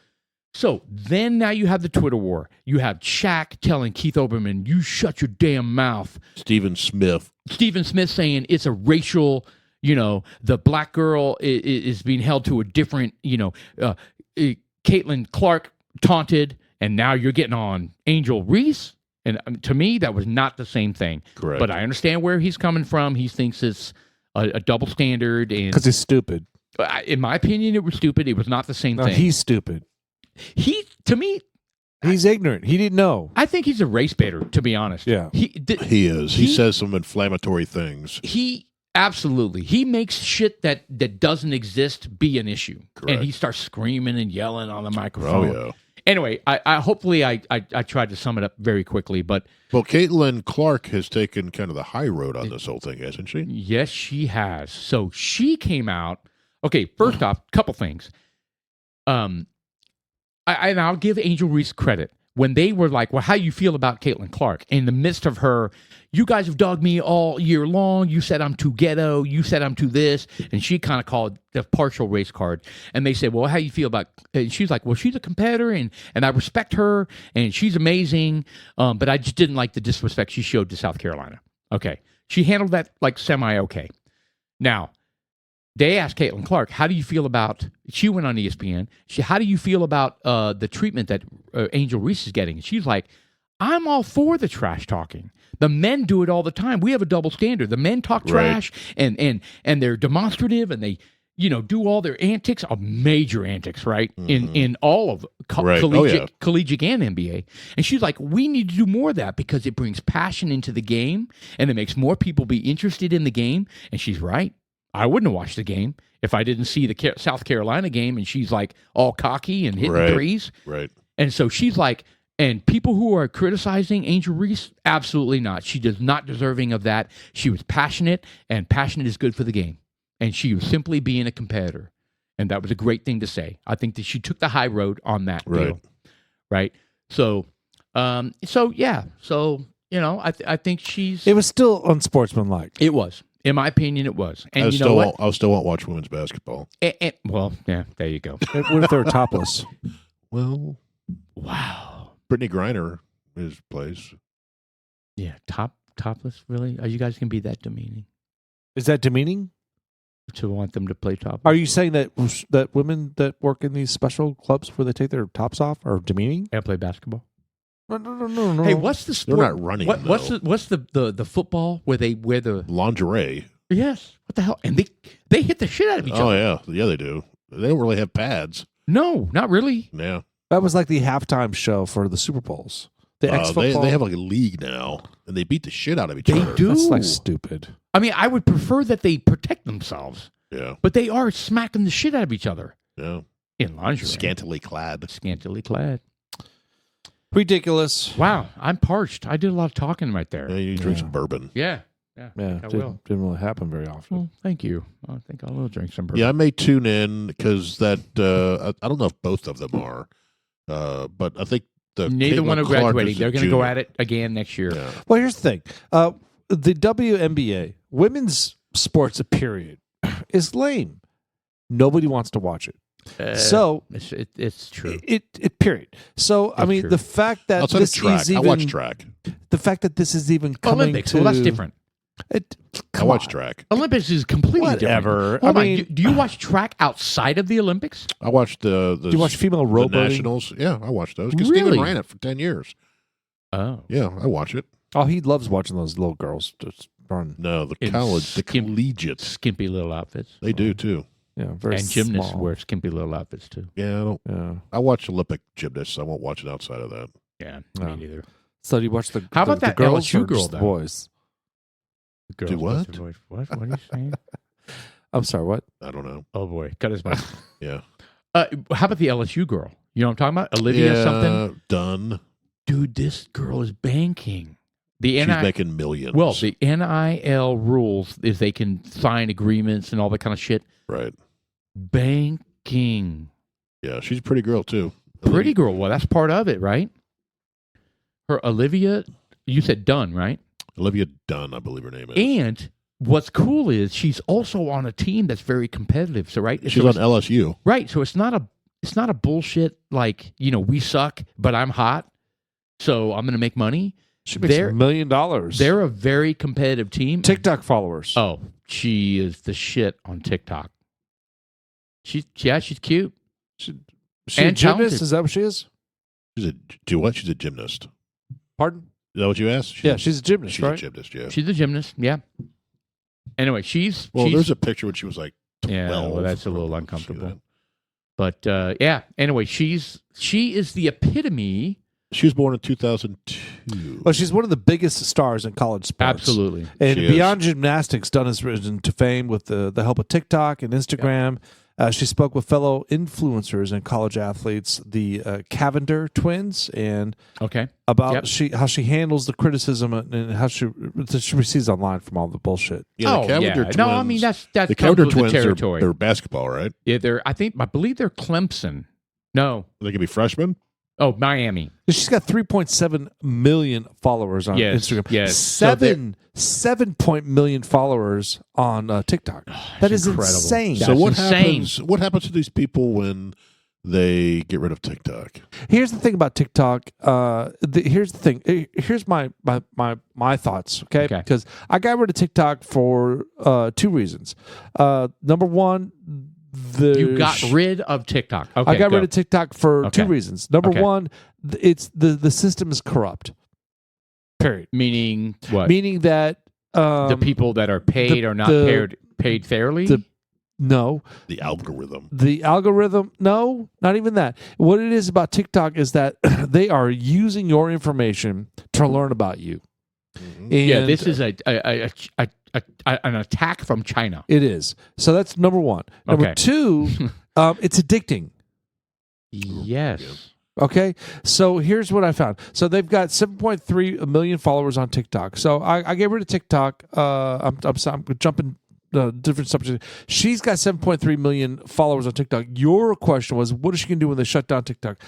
So then now you have the Twitter war. You have Shaq telling Keith Olbermann, "You shut your damn mouth." Stephen Smith saying it's a racial, the black girl is being held to a different, Caitlin Clark taunted, and now you're getting on Angel Reese. And to me, that was not the same thing. Correct. But I understand where he's coming from. He thinks it's a double standard. And Because he's stupid. in my opinion, it was stupid. It was not the same No, thing. he's stupid. To me, He's ignorant. He didn't know. I think he's a race baiter, to be honest. Yeah. He is. He says some inflammatory things. Absolutely. He makes shit that doesn't exist be an issue. Correct. And he starts screaming and yelling on the microphone. Oh, yeah. Anyway, hopefully I tried to sum it up very quickly, but Well, Caitlin Clark has taken kind of the high road on this whole thing, hasn't she? yes, she has. So she came out. Okay, first off, couple things. I'll give Angel Reese credit. When they were like, well, how you feel about Caitlin Clark? In the midst of her, you guys have dogged me all year long. You said I'm too ghetto. You said I'm too this. And she kind of called the partial race card. And they said, well, how you feel about, and she's like, well, she's a competitor and I respect her and she's amazing. But I just didn't like the disrespect she showed to South Carolina. Okay. She handled that like semi-okay. Now, they asked Caitlin Clark, how do you feel about, she went on ESPN, how do you feel about the treatment that Angel Reese is getting? And she's like, I'm all for the trash talking. The men do it all the time. We have a double standard. The men talk trash and they're demonstrative and they, do all their antics, major antics, right? Mm-hmm. In all of Right. collegiate and NBA. And she's like, we need to do more of that because it brings passion into the game and it makes more people be interested in the game. And she's right. I wouldn't have watched the game if I didn't see the South Carolina game and she's like all cocky and hitting threes. Right. And so she's like, and people who are criticizing Angel Reese, absolutely not. She is not deserving of that. She was passionate, and passionate is good for the game. And she was simply being a competitor. And that was a great thing to say. I think that she took the high road on that deal. Right. So, yeah. So, I think she's. It was still unsportsmanlike. It was. In my opinion, it was. And I you know what? still won't watch women's basketball. Well, yeah, there you go. What if they were topless? Well, Wow. Brittany Griner plays. Yeah, topless. Really? Are you guys gonna be that demeaning Is that demeaning? to want them to play topless? Are you saying that women that work in these special clubs where they take their tops off are demeaning? and play basketball? No. Hey, what's the They're sport? not running. What's though. the football where they wear the Lingerie. yes? What the hell? And they hit the shit out of each Oh other. yeah, they do. They don't really have pads. No, not really. Yeah, That was like the halftime show for the Super Bowls. The X football. they have like a league now, and they beat the shit out of each They other. do. That's like stupid. I mean, I would prefer that they protect themselves, Yeah, but they are smacking the shit out of each other yeah. in lingerie, Scantily clad. scantily clad. Ridiculous. Wow, I'm parched. I did a lot of talking right there. Yeah, you drink some bourbon. Yeah. Yeah, I will. didn't really happen very often. Well, thank you. I think I will drink some bourbon. Yeah, I may tune in because that I don't know if both of them are, but I think Neither Caitlin one are Clark graduating. is They're a going to go junior. at it again next year. Yeah. Well, here's the thing. The WNBA, women's sports, period, is lame. Nobody wants to watch it. So it's true. it period. So I It's mean, true. the fact that Outside of this track, is I even watch track. the fact that this is even coming Olympics. to Well, that's different. It, I come watch on. track. Olympics is completely Whatever. different. Hold I on. mean- Do you watch track outside of the Olympics? I watch the Do you watch female the rowboating? nationals. Yeah, I watch those because Really? Steven ran it for 10 years. Oh, Yeah, I watch it. Oh, he loves watching those little girls just run. No, the In college, the skim- collegiate, skimpy little outfits. they do too. Yeah, very And gymnasts small. wear skimpy little outfits too. Yeah, I don't. Yeah. I watch Olympic gymnasts. I won't watch it outside of that. Yeah, No. me neither. So do you watch the How about the that girls LSU or girl, just the though? boys? Girls Do what? with their voice. What? What are you saying? I'm sorry. What? I don't know. Oh boy, cut his mouth. Yeah, How about the LSU girl? You know what I'm talking about? Olivia something. Done. Dude, this girl is banking. The She's NIL, making millions. well, the NIL rules is they can sign agreements and all that kind of shit. right. Banking. Yeah, she's a pretty girl too. Pretty girl. Well, that's part of it, right? Her Olivia, you said Dunn, right? Olivia Dunn, I believe her name is. And what's cool is she's also on a team that's very competitive. So right, She's so on LSU. right. So it's not a bullshit like we suck, but I'm hot, so I'm going to make money. She makes They're- $1 million. They're a very competitive team. TikTok followers. Oh, she is the shit on TikTok. She's cute. She and a gymnast? talented. Is that what she is? Do what? She's a gymnast. Pardon? Is that what you asked? Yeah, she's a gymnast, she's right? a gymnast. Yeah. She's a gymnast. Yeah. Anyway, she's There's a picture when she was like 12. Yeah, well, that's a little See uncomfortable. that? But yeah. Anyway, she is the epitome. She was born in 2002. Well, she's one of the biggest stars in college sports. Absolutely. And She is. beyond gymnastics, Dunn has risen to fame with the help of TikTok and Instagram. She spoke with fellow influencers and college athletes, the Cavender twins, and Okay. about Yep. how she handles the criticism and how she receives online from all the bullshit. Yeah, the Cavender twins. No, I mean that's the comes Cavender with the twins territory. they're basketball, right? Yeah, I believe they're Clemson. No. They could be freshmen. Oh, Miami. She's got 3.7 million followers on Yes, Instagram. yes. So Seven million followers on TikTok. That is incredible. insane. So That's what insane. happens? What happens to these people when they get rid of TikTok? Here's the thing about TikTok. Here's the thing. Here's my thoughts. Okay, Okay. because I got rid of TikTok for two reasons. Number one, You got rid of TikTok. Okay. I got go. rid of TikTok for Okay. two reasons. Number Okay. one, it's the system is corrupt. Period. Meaning what? Meaning that the people that are paid are not paid fairly? No, The algorithm. the algorithm. No, not even that. What it is about TikTok is that they are using your information to learn about you. Mhm. And yeah, this is an attack from China. it is. So that's number one. Number Okay. two, it's addicting. Yes. Okay, so here's what I found. So they've got 7.3 million followers on TikTok. So I get rid of TikTok. I'm jumping different subjects. She's got 7.3 million followers on TikTok. Your question was, what is she going to do when they shut down TikTok?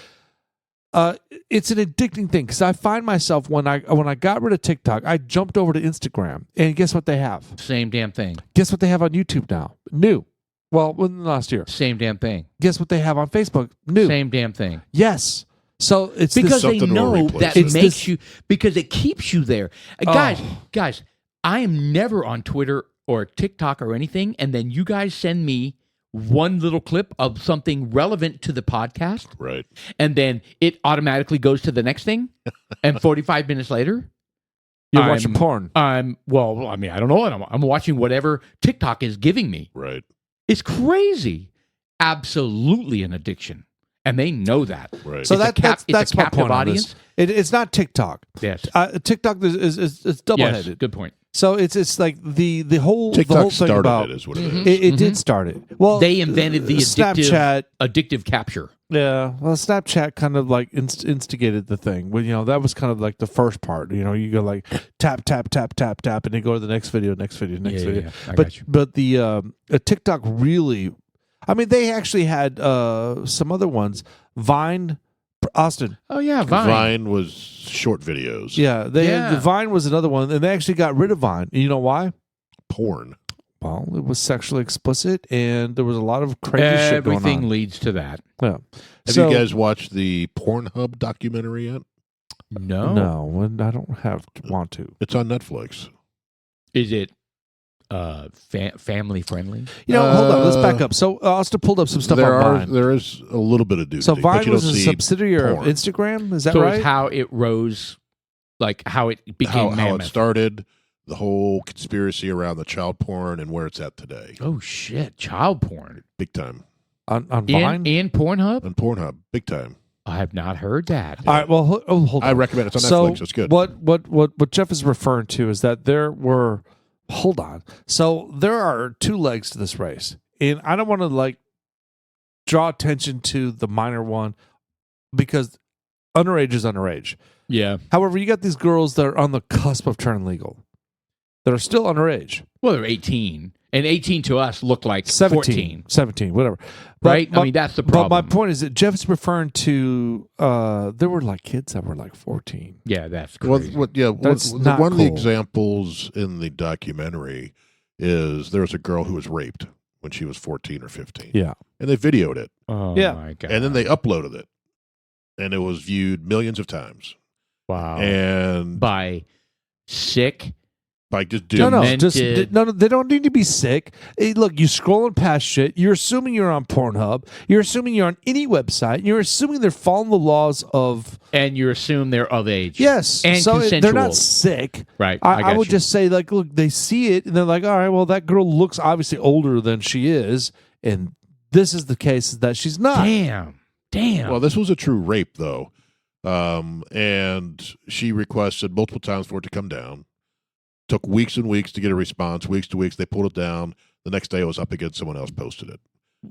it's an addicting thing because I find myself when I got rid of TikTok, I jumped over to Instagram, and guess what they have? Same damn thing. Guess what they have on YouTube now? New. Well, within the last year. Same damn thing. Guess what they have on Facebook? New. Same damn thing. Yes. So it's Because they Something will know replace that it. makes you, because it keeps you there. Oh. Guys, I am never on Twitter or TikTok or anything, and then you guys send me one little clip of something relevant to the podcast, Right. and then it automatically goes to the next thing, and 45 minutes later, you're watching porn. well, I mean, I don't know. I'm watching whatever TikTok is giving me. Right. It's crazy. Absolutely an addiction. And they know that. Right. So It's that's a my captive point on audience. this. It's not TikTok. Yes. TikTok is double-headed. Yes, good point. So it's like the whole TikTok the whole thing started about it, is what it is. it did start it. Well, They invented the Snapchat. addictive capture. Yeah, well, Snapchat kind of like instigated the thing. Well, that was kind of like the first part. You go like tap tap tap tap tap, and then go to the next video, next video, next video. I got you. But the TikTok really, I mean, they actually had some other ones. Vine, Austin. Oh yeah, Vine. Was short videos. Yeah, Yeah. the Vine was another one, and they actually got rid of Vine. And you know why? Porn. Well, it was sexually explicit, and there was a lot of crazy shit going Everything on. leads to that. Yeah. Have So- you guys watched the Pornhub documentary yet? No. and I don't want to. It's on Netflix. Is it family friendly? Hold on. Let's back up. So Austin pulled up some stuff on Vine. There is a little bit of nudity. So but Vine you was don't a see subsidiary of porn. Instagram. Is that So right? it's how it rose, like how it became how it mammoth. started, the whole conspiracy around the child porn and where it's at today. Oh shit! Child porn Big time. on Vine. in Pornhub. On Pornhub. Big time. I have not heard that. All right. Well, hold on. I recommend it. It's on so Netflix. It's good. What Jeff is referring to is that there were. Hold on. So there are two legs to this race, and I don't want to draw attention to the minor one because underage is underage. Yeah. However, you got these girls that are on the cusp of turning legal, that are still underage. Well, they're 18, and 18 to us looked like 14, 17, whatever. right? I mean, that's the problem. But my point is that Jeff's referring to there were kids that were 14. Yeah, that's Well, crazy. That's not one of the cool. examples in the documentary is there was a girl who was raped when she was 14 or 15. Yeah. And they videoed it. Oh Yeah. my god! And then they uploaded it. And it was viewed millions of times. wow And by sick. by just No, doing no, they don't need to be sick. Hey, look, you're scrolling past shit. You're assuming you're on Pornhub. You're assuming you're on any website. You're assuming they're following the laws of And you assume they're of age. yes. And so consensual. they're not sick. Right. I got would you. just say, look, they see it and they're like, all right, well, that girl looks obviously older than she is, and this is the case that she's not. Damn. Well, this was a true rape, though. And she requested multiple times for it to come down. Took weeks and weeks to get a response, weeks to weeks. They pulled it down. The next day it was up again. Someone else posted it.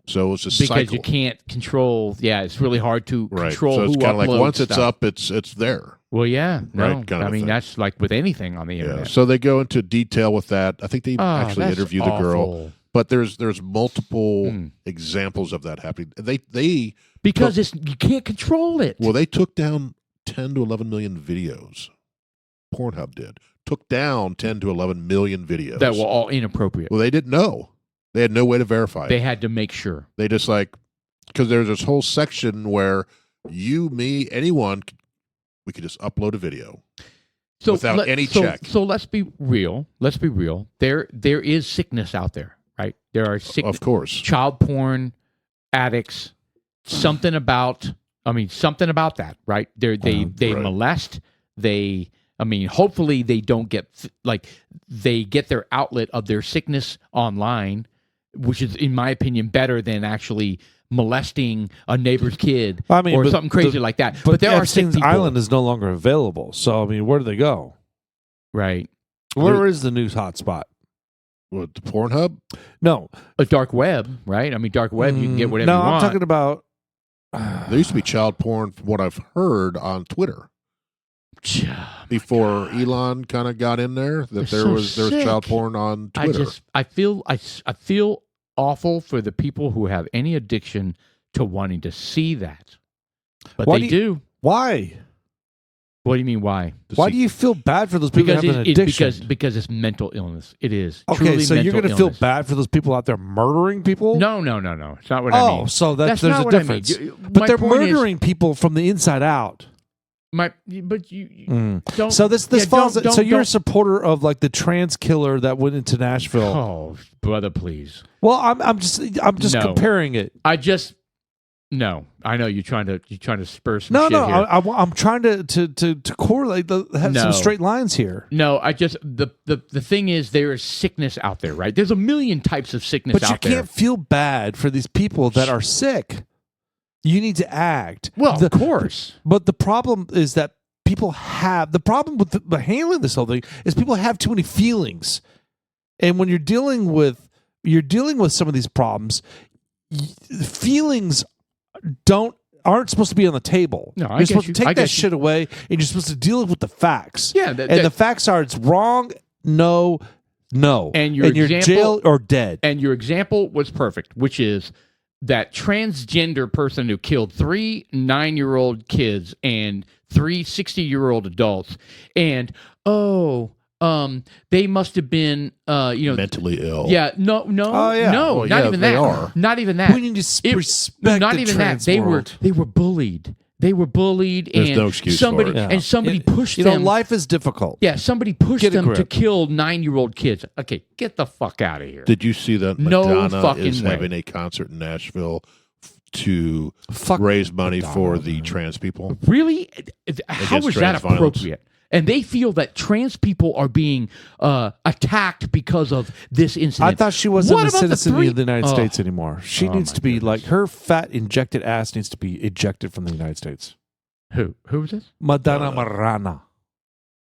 So it was a because cycle. you can't control. Yeah, it's really hard to Right. control So it's who kind of like uploads once it's stuff. up, it's there. Well, yeah, no. Right, kind of I a mean, thing. that's like with anything on the Yeah. internet. So they go into detail with that. I think they Oh, actually that's interview the girl. awful. But there's multiple Hmm. examples of that happening. They Because you can't control it. Well, they took down 10 to 11 million videos. Pornhub did. Took down 10 to 11 million videos. that were all inappropriate. Well, they didn't know. They had no way to verify They it. had to make sure. They just because there's this whole section where you, me, anyone, we could just upload a video. So Without any check. So let's be real. Let's be real. There is sickness out there, right? There are Of course. child porn addicts. Something about that, right? They right. molest. Hopefully they don't get they get their outlet of their sickness online, which is, in my opinion, better than actually molesting a neighbor's kid or but something crazy like that. But there are sick Epstein's people, Island is no longer available. So where do they go? right? Where is the news hotspot? What, the Pornhub? No, A dark web, right? I mean, dark web, you can get whatever no, you want. I'm talking about. There used to be child porn, from what I've heard, on Twitter. Before Elon kind of got in there, that They're there so was sick. child porn on Twitter. I feel awful for the people who have any addiction to wanting to see that, but Why they do do. Why? What do you mean? Why? Why do you feel bad for those people Because that have an addiction? because it's mental illness. It is. Okay, truly so you're mental going to feel illness. bad for those people out there murdering people? No. It's not what I mean. Oh, so there's not a what I mean. difference. My But they're point is- murdering people from the inside out. But you don't. So this yeah, falls. don't- So you're a don't- supporter of like the trans killer that went into Nashville. Oh, brother, please. Well, I'm just No. comparing it. No. I know you're trying to spur some No, shit no, here. I'm trying to correlate, have No. some straight lines here. No, the thing is there is sickness out there, right? There's a million types of sickness But you out there. can't feel bad for these people that are sick. You need to act. Well, of course. But the problem is that people have the problem with handling this whole thing is people have too many feelings, and when you're dealing with some of these problems, feelings aren't supposed to be on the table. No, I you're get supposed you. to take I that get you. shit away, and you're supposed to deal with the facts. Yeah, and the facts are it's wrong. No. And your you're example- jail or dead. And your example was perfect, which is that transgender person who killed 3 9-year-old kids and 3 60-year-old adults, and they must have been mentally ill. Yeah, no, Oh, yeah. no, Well, not yeah, even they that. are. Not even that. We need to It- respect not the even that. trans They world. were bullied. They were bullied, There's and no excuse somebody for it. Yeah. and somebody pushed You know, them. life is difficult. Yeah, somebody pushed Get a them to grip. kill 9-year-old kids. Okay, get the fuck out of here. Did you see that No Madonna fucking is way. having a concert in Nashville to Fuck raise money Madonna, for the man. trans people? Really? How Against is that trans violence. appropriate? And they feel that trans people are being attacked because of this incident. I thought she wasn't What a about the citizen three- of the United Oh. States anymore. She Oh, needs my to be goodness. like her fat injected ass needs to be ejected from the United States. Who was this? Madonna Marana.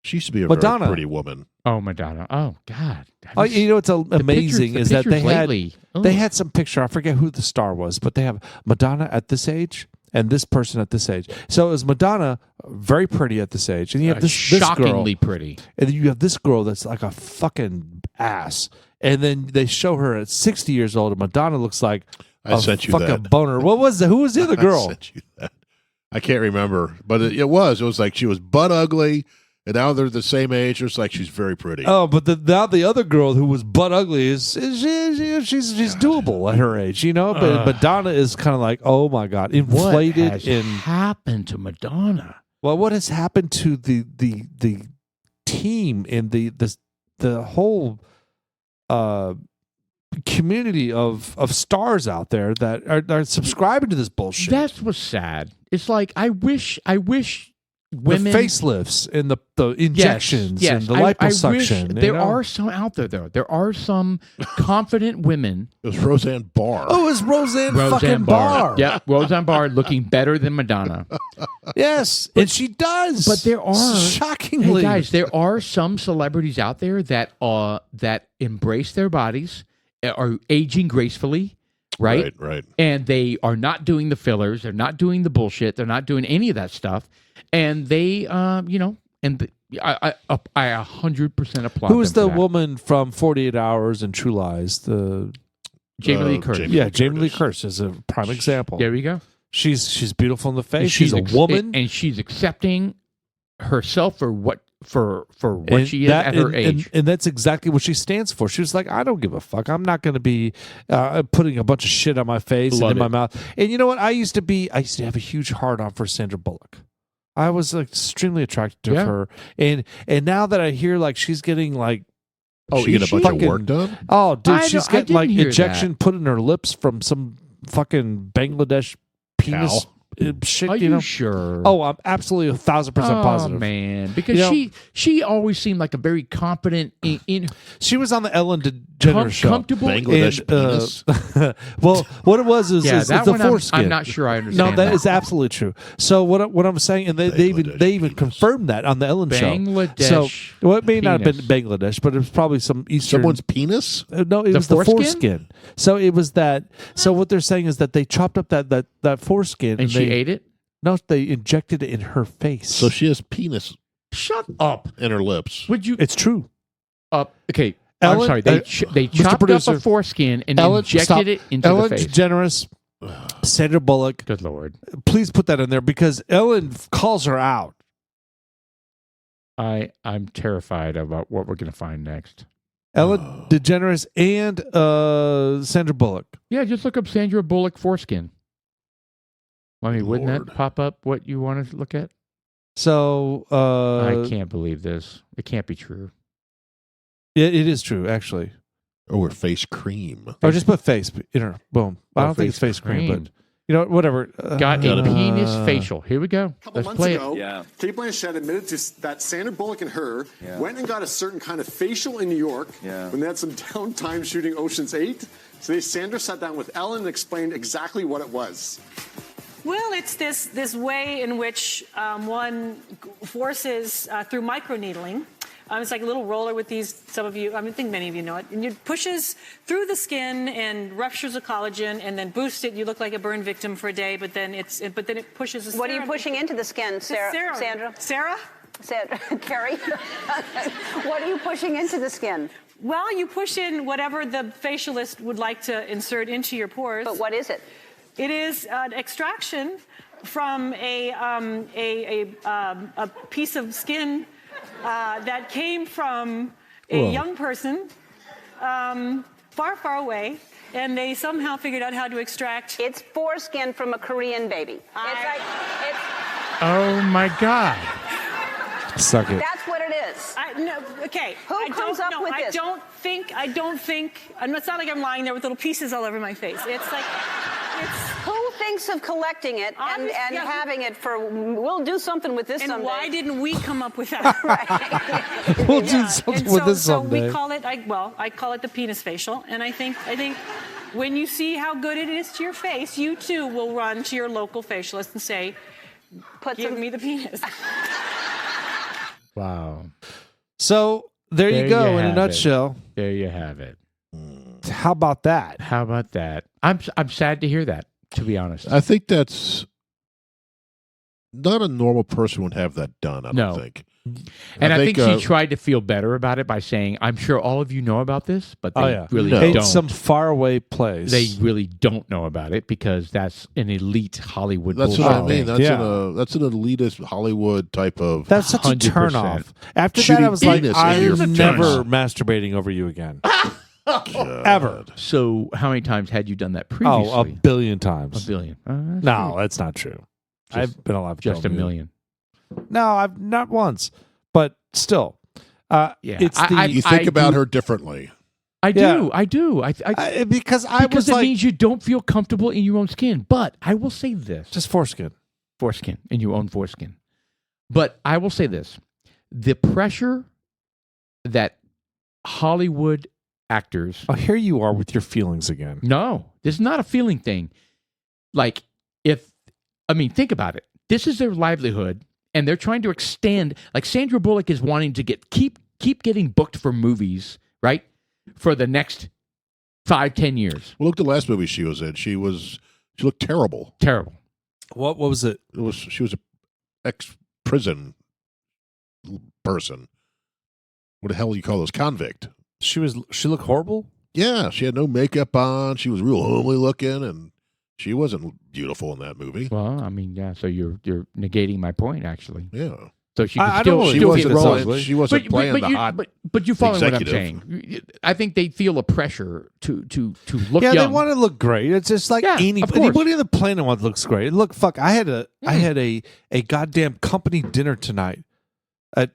She used to be a Madonna. very pretty woman. Oh, Madonna. Oh, God. Have Oh, you you know what's the amazing pictures- is the that they pictures had lately. Ugh. they had some picture. I forget who the star was, but they have Madonna at this age and this person at this age. So it was Madonna, very pretty at this age, and you have this girl, shockingly pretty. and then you have this girl that's like a fucking ass, and then they show her at 60 years old, and Madonna looks like I a sent you fucking that. boner. What was the? Who was the other I girl? sent you that. I can't remember, but it was. It was like she was butt ugly, and now they're the same age. It's like she's very pretty. Oh, but now the other girl who was butt ugly is she's doable at her age, you know. But Madonna is kind of like, oh my god, inflated What has in. happened to Madonna? Well, what has happened to the team and the whole community of stars out there that are subscribing to this bullshit? That's what's sad. It's like I wish women the facelifts and the injections yes, and the I liposuction. wish you there know? are some out there though. There are some confident women. It was Roseanne Barr. Oh, it's Roseanne fucking Barr. Yeah, Roseanne Barr looking better than Madonna. Yes, and she does. But there are shockingly, Hey guys, there are some celebrities out there that embrace their bodies, are aging gracefully, right? Right. And they are not doing the fillers. They're not doing the bullshit. They're not doing any of that stuff. And they, I 100% applaud. Who is them the for that. woman from 48 Hours and True Lies? The Jamie Lee Curtis. Jamie Lee Curtis is a prime example. There we go. She's beautiful in the And face. She's a woman, and she's accepting herself for what she is at her age. and that's exactly what she stands for. She was like, I don't give a fuck. I'm not going to be putting a bunch of shit on my face Love and in my it. mouth. And you know what? I used to have a huge hard on for Sandra Bullock. I was extremely attracted to Yeah. her, and now that I hear like she's getting like, She get a is bunch she? of work done. oh dude, I she's don't- I getting like didn't hear injection put in her lips from some fucking Bangladesh penis shit. Are you know? sure? Oh, I'm absolutely 1,000% positive. man, because You know- she always seemed like a very competent in She was on the Ellen DeGeneres show. comfortable. Bangladesh penis. Well, what it was is Yeah, it's that the one foreskin. I'm not sure I understand. No, that is absolutely true. So what I'm saying, and they even Bangladesh penis. confirmed that on the Ellen show. Bangladesh. So well, it may not have penis. been Bangladesh, but it was probably some Eastern. Someone's penis. No, it The was the foreskin? foreskin. So it was that. So what they're saying is that they chopped up that foreskin and she they, ate it. No, they injected it in her face. So she has penis Shut up. in her lips. Would you? It's true. Okay. Ellen- I'm sorry. They Mr. chopped up Producer, a foreskin and Ellen, injected stop. it into Ellen the face. DeGeneres Sandra Bullock. Good Lord. Please put that in there because Ellen calls her out. I'm terrified about what we're going to find next. Ellen DeGeneres and Sandra Bullock. Yeah, just look up Sandra Bullock foreskin. I mean, wouldn't Lord. that pop up what you want to look at? So I can't believe this. It can't be true. it is true, actually. Or face cream. Or just put face in her. Boom. I Oh, don't think it's face face cream, cream. but whatever. Got a Uh, penis facial. Here we go. A couple Let's months play ago, it. Kate Blanchett admitted that Sandra Bullock and her went and got a certain kind of facial in New York when they had some downtime shooting Ocean's 8. So Sandra sat down with Ellen and explained exactly what it was. Well, it's this way in which one forces through microneedling. It's like a little roller with these. Some of you, I think many of you know it. And it pushes through the skin and ruptures the collagen, and then boosts it. You look like a burn victim for a day, but then it pushes. What are you pushing into the skin, Sandra? Sarah? Carrie? What are you pushing into the skin? Well, you push in whatever the facialist would like to insert into your pores. But what is it? It is an extraction from a piece of skin that came from a young person far, far away, and they somehow figured out how to extract. It's foreskin from a Korean baby. Oh my God. Suck it. That's what it is. Who comes up with this? I don't think. It's not like I'm lying there with little pieces all over my face. It's like. Who thinks of collecting it and having it for, we'll do something with this and someday. why didn't we come up with that? Right. We'll do something with this someday. So we call it, I call it the penis facial. And I think when you see how good it is to your face, you too will run to your local facialist and say, give me the penis. Wow. So there you go in a have nutshell. it. There you have it. How about that? How about that? I'm sad to hear that, to be honest. I think that's not a normal person would have that done. I don't think. And I think she tried to feel better about it by saying, "I'm sure all of you know about this, but they really No. don't. In some faraway place. They really don't know about it because that's an elite Hollywood That's bullshit what I mean. thing. That's an elitist Hollywood type of. That's such a 100%. turnoff. After that, Shooting I was like, penis in your I'm face. never masturbating over you again. Ever. So, how many times had you done that previously? Oh, a billion times. A billion. No, that's not true. I've been alive Just a million. No, I've not once. But still, Yeah. it's You think about her differently. I do. Yeah. I do. because I because was it like, means you don't feel comfortable in your own skin. But I will say this: just foreskin. foreskin, in your own foreskin. But I will say this: the pressure that Hollywood actors. Oh, here you are with your feelings again. No, this is not a feeling thing. Like, think about it. This is their livelihood, and they're trying to extend. Like Sandra Bullock is wanting to keep getting booked for movies, right, for the next 5-10 years. Well, look, the last movie she was in, she looked terrible. Terrible. What was it? She was a ex-prison person. What the hell do you call those? Convict. She looked horrible. Yeah, she had no makeup on. She was real homely looking, and she wasn't beautiful in that movie. Well, I mean, yeah. So you're negating my point, actually. Yeah, So she could I still, don't she feel wasn't it's rolling. ugly. She wasn't playing the you, hot. but you following what I'm executive. saying? I think they feel a pressure to look Yeah, young. they want to look great. It's just like Yeah, of course. anybody on the planet wants looks great. Look, fuck, I had a goddamn company dinner tonight at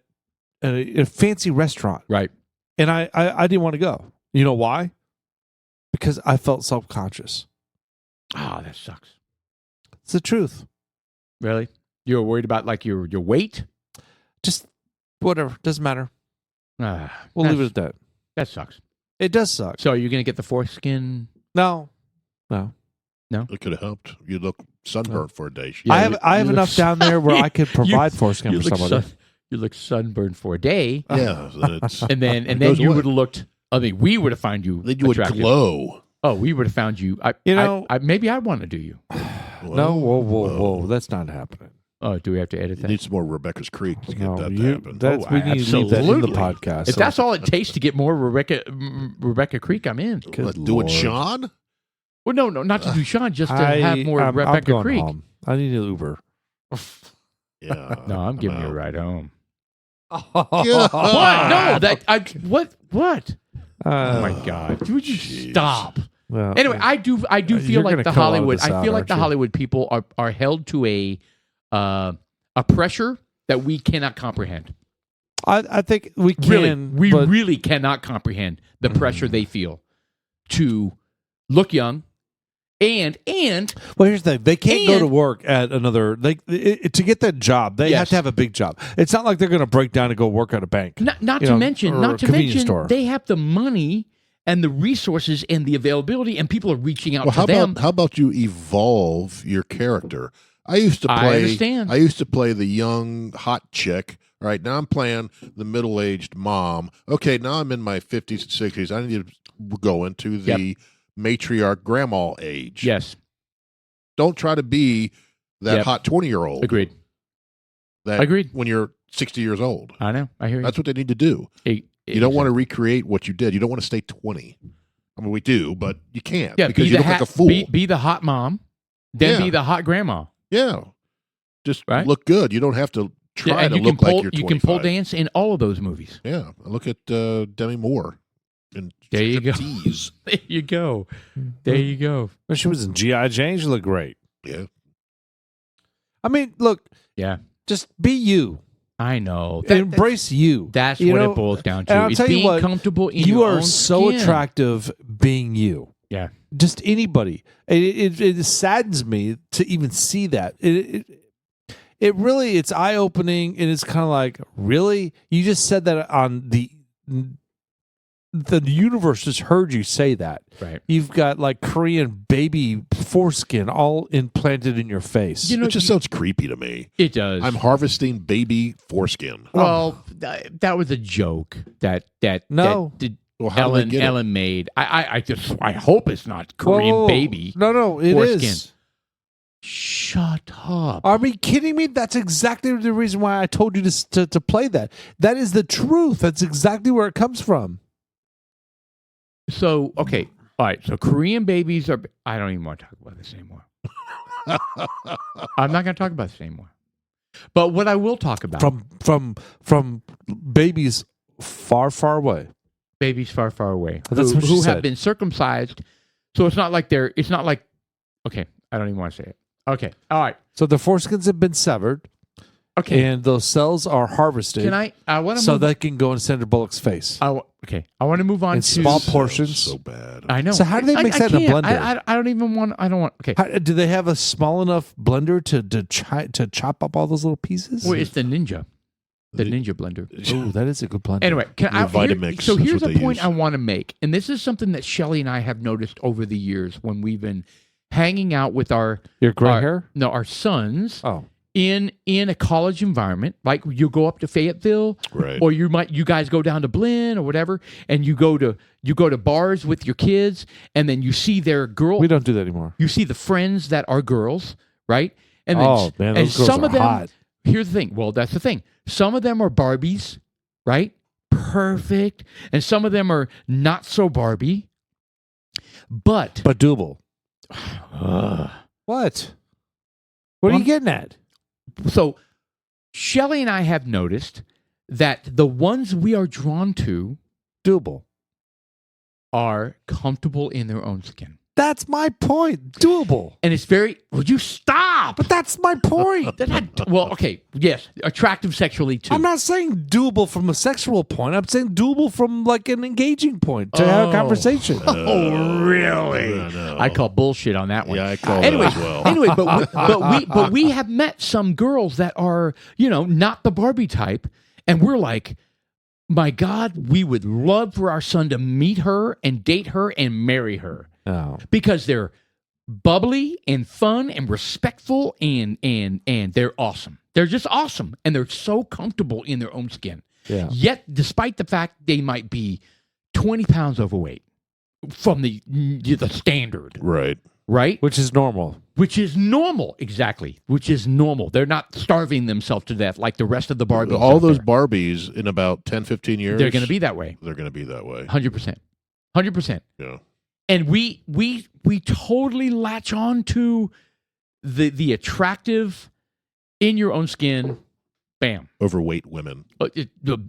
a fancy restaurant, Right. and I didn't want to go. You know why? Because I felt self-conscious. Oh, that sucks. It's the truth. Really? You're worried about like your weight? Just whatever, doesn't matter. Ah, We'll leave it at that. That sucks. It does suck. So are you going to get the foreskin? No. It could have helped. You look sunburnt for a day. Yeah, I have you enough look down there where I could provide foreskin You for look somebody. you look sunburned for a day, Yeah, it's, and then It goes you away. would have looked. I mean, we would have found you. then you would attractive. glow. Oh, we would have found you. Maybe I want to do you. No, whoa. That's not happening. Oh, do we have to edit You that? need some more Rebecca's Creek to get No, that to you, happen. that's, Oh, we need to leave that in the absolutely. podcast. If that's all it takes to get more Rebecca Creek, I'm in. Good What, doing Lord. Sean? Well, no, not to Dushan, just to have more I'm Rebecca going Creek. home. I need an Uber. Yeah. No, I'm giving you a ride home. Yeah. What? No, what? Oh my God! Would you Jeez. stop? Well, Anyway, I do feel You're like gonna the cut a lot of Hollywood. this I out, feel like aren't the you? Hollywood people are held to a pressure that we cannot comprehend. I think we can. Really, we but really cannot comprehend the pressure they feel to look young, and well, here's the thing: they can't go to And- work at another. To get that job, they have Yes. to have a big job. It's not like they're going to break down and go work at a bank. not you to know, mention, or a not to convenience mention, store. they have the money and the resources and the availability, and people are reaching out Well, to them. how about you evolve your character? I used to play. I understand. I used to play the young hot chick. All right, now I'm playing the middle-aged mom. Okay, now I'm in my 50s and 60s. I need to go into the matriarch grandma age. Yes, Don't try to be that Yep. hot 20-year-old. agreed. That Agreed. When you're 60 years old, I know. I hear you. that's what they need to do. You don't want to recreate what you did. You don't want to stay 20. I mean, we do, but you can't because you look like a fool. Be the hot mom, then Yeah. be the hot grandma. Yeah, just Right? look good. You don't have to try and to you look can pull, like you're 25. you can pole dance in all of those movies. Yeah, look at Demi Moore in There you go. Striptease. There you go. There you go. When she was in GI Jane, she looked great. Yeah, I mean, look, Yeah, just be you. I know. Embrace you. That's You what know, it boils down and to. I'll It's tell you being what, comfortable in you your are own so skin. attractive being you. Yeah. Just anybody. It saddens me to even see that. It really, it's eye opening, and it's kind of like, really, you just said that on the universe just heard you say that. Right. You've got like Korean baby foreskin all implanted in your face. You know, it just sounds creepy to me. It does. I'm harvesting baby foreskin. well, that was a joke that No. Well, how do they get it? Ellen made. I hope it's not Korean Whoa. baby. No, it foreskin. is. Shut up. Are you kidding me? That's exactly the reason why I told you to play that. That is the truth. That's exactly where it comes from. So, okay. All right. So Korean babies are, I don't even want to talk about this anymore. I'm not going to talk about this anymore. But what I will talk about. From babies far away. Babies far, far away. That's what she who have said. been circumcised. So it's not like okay. I don't even want to say it. Okay. All right. So the foreskins have been severed, Okay. and those cells are harvested. I want to so move. they can go in Sandra Bullock's face Okay. I want to move on in to small portions. So bad. I know. So how do they mix that in a can't. blender? I don't even want. I don't want. Okay. How, do they have a small enough blender to chop up all those little pieces? Well, it's the Ninja. The Ninja blender. Oh, that is a good blender. Anyway, Vitamix so is here's what a they point use. I want to make, and this is something that Shelly and I have noticed over the years when we've been hanging out with our hair? No, our sons Oh, in a college environment. Like you go up to Fayetteville, Right. or you guys go down to Blinn or whatever, and you go to bars with your kids, and then you see their girl. we don't do that anymore. You see the friends that are girls, right? And then Oh, man, and those girls some are of them. hot. Here's the thing. Well, that's the thing. Some of them are Barbies, right? Perfect, and some of them are not so Barbie. But doable. What? What are you getting at? so Shelly and I have noticed that the ones we are drawn to Doable. are comfortable in their own skin. That's my point. Doable. And it's very, would you stop? But that's my point. They're not- well, okay, yes, attractive sexually too. I'm not saying doable from a sexual point. I'm saying doable from like an engaging point to have a conversation. Oh, really? no. I call bullshit on that one. Yeah, I call Anyway, it as well. anyway, but we have met some girls that are, not the Barbie type, and we're like, my God, we would love for our son to meet her and date her and marry her. Oh. Because they're bubbly and fun and respectful and they're awesome. They're just awesome, and they're so comfortable in their own skin. Yeah. Yet, despite the fact they might be 20 pounds overweight from the standard, Right. right? Which is normal. Which is normal, exactly. Which is normal. They're not starving themselves to death like the rest of the Barbies. All out those there. Barbies in about 10, 15 years, They're going to be that way. They're going to be that way. 100%. 100%. Yeah. And we totally latch on to the attractive in your own skin. Bam. Overweight women.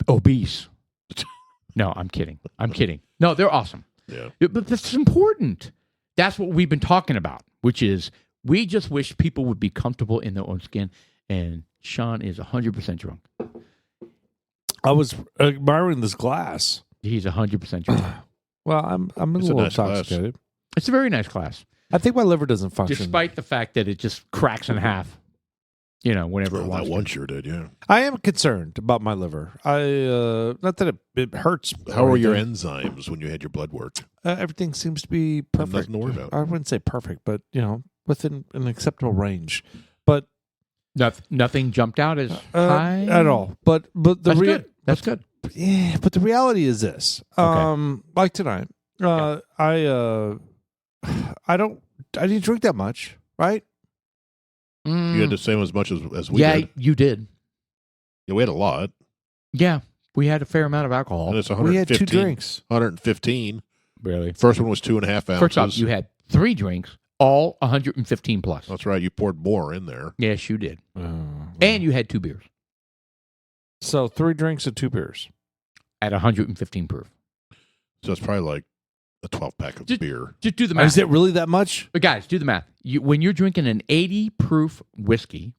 Obese. No, I'm kidding. No, they're awesome. Yeah. But that's important. That's what we've been talking about, which is we just wish people would be comfortable in their own skin. And Sean is 100% drunk. I was admiring this glass. He's 100% drunk. Well, I'm a It's a little nice glass. intoxicated. It's a very nice glass, I think my liver doesn't function. despite the fact that it just cracks in half. Whenever it Oh, wants that to. one sure did, yeah. I am concerned about my liver. Not that it hurts. How or were your anything. enzymes when you had your blood work? Everything seems to be perfect. Nothing to worry about. I wouldn't say perfect, but within an acceptable range. But Nothing jumped out as high at all. But the That's good. That's good. Yeah, but the reality is this. Like tonight, I didn't drink that much, right? You had the same as much as we yeah, did. you did. Yeah, we had a lot. Yeah, we had a fair amount of alcohol. And it's We had 115. 2 drinks. 115. Really? First one was 2.5 ounces. First off, you had 3 drinks, all 115 plus. That's right. You poured more in there. Yes, you did. And you had 2 beers So 3 drinks and 2 beers. at 115 proof. So it's probably like a 12-pack of beer. Just do the math. Is it really that much? But guys, do the math. When you're drinking an 80 proof whiskey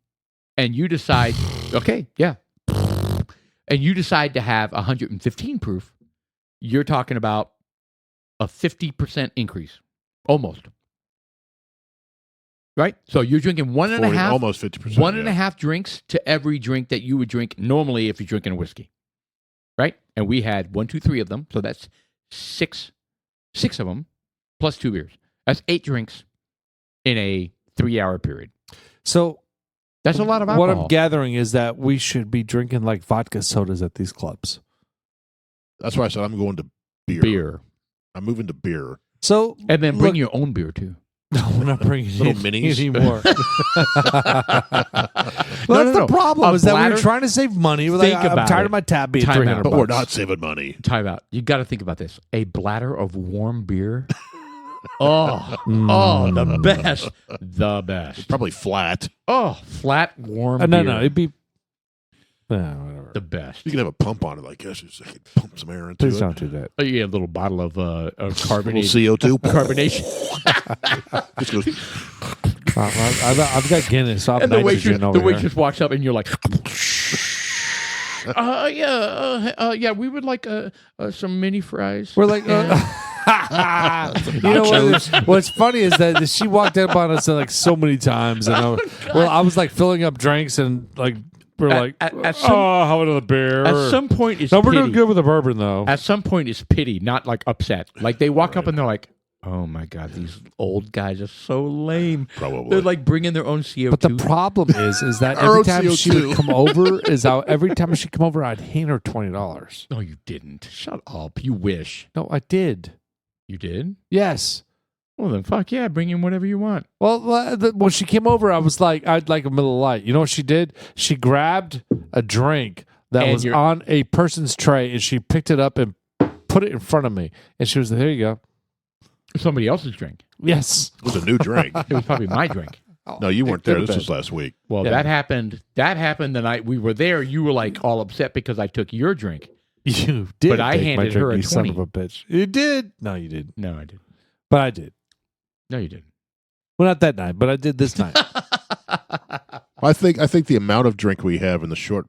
and you decide, okay, yeah, and you decide to have 115 proof, you're talking about a 50% increase, almost. Right? So you're drinking 1.5, almost 50%. 1.5 drinks to every drink that you would drink normally if you're drinking a whiskey. Right? And we had 1, 2, 3 of them. So that's 6 of them plus 2 beers. That's 8 drinks in a 3-hour period. So That's a lot of alcohol. what I'm gathering is that we should be drinking like vodka sodas at these clubs. That's why I said I'm going to beer. I'm moving to beer. So And then bring look- your own beer too. No, we're not bringing Little any minis? anymore. Well, that's the problem. A Is that bladder- we're trying to save money. We're Think like, I'm about tired it. of my tab being Time out. $300. But we're not saving money. Time out. You got to think about this. A bladder of warm beer. The best. The best. Probably flat. Oh, flat, warm No, beer. it'd be. Whatever. The best. You can have a pump on it, I guess. So you can pump some air into Please it. don't do that. Oh, yeah, a little bottle of A carbonated. little CO2. Carbonation. Just goes, I've got Guinness. So I have And the nitrogen over here. waitress walks up and you're like, yeah, we would like some mini fries. We're like, you know what's funny is that she walked up on us like so many times, and I was like filling up drinks, and like we're like, at some- how another beer? At some point, it's no, we're doing pity. good with the bourbon though. At some point, it's pity, not like upset. Like they walk up and they're like, "Oh my god, these old guys are so lame." Probably. They're like bringing their own CO2. But the problem is that Our every time she CO2. would come over, every time she come over, I'd hand her $20. No, you didn't. Shut up. You wish No, I did. you did. Yes. Well, then fuck yeah, bring in whatever you want. Well, when she came over, I was like, I'd like a Miller Lite. You know what she did? She grabbed a drink that And was you're- on a person's tray, and she picked it up and put it in front of me. And she was like, there you go. Somebody else's drink. Yes. it was a new drink. It was probably my drink. No, you weren't there. could've This was been. last week. Well, Yeah. that happened. That happened the night we were there. You were like all upset because I took your drink. You did. But I take my handed her drink, a you son 20. of a bitch. You did. No, you didn't. No, I didn't. But I did. No, you didn't. Well, not that night, but I did this night. I think the amount of drink we have in the short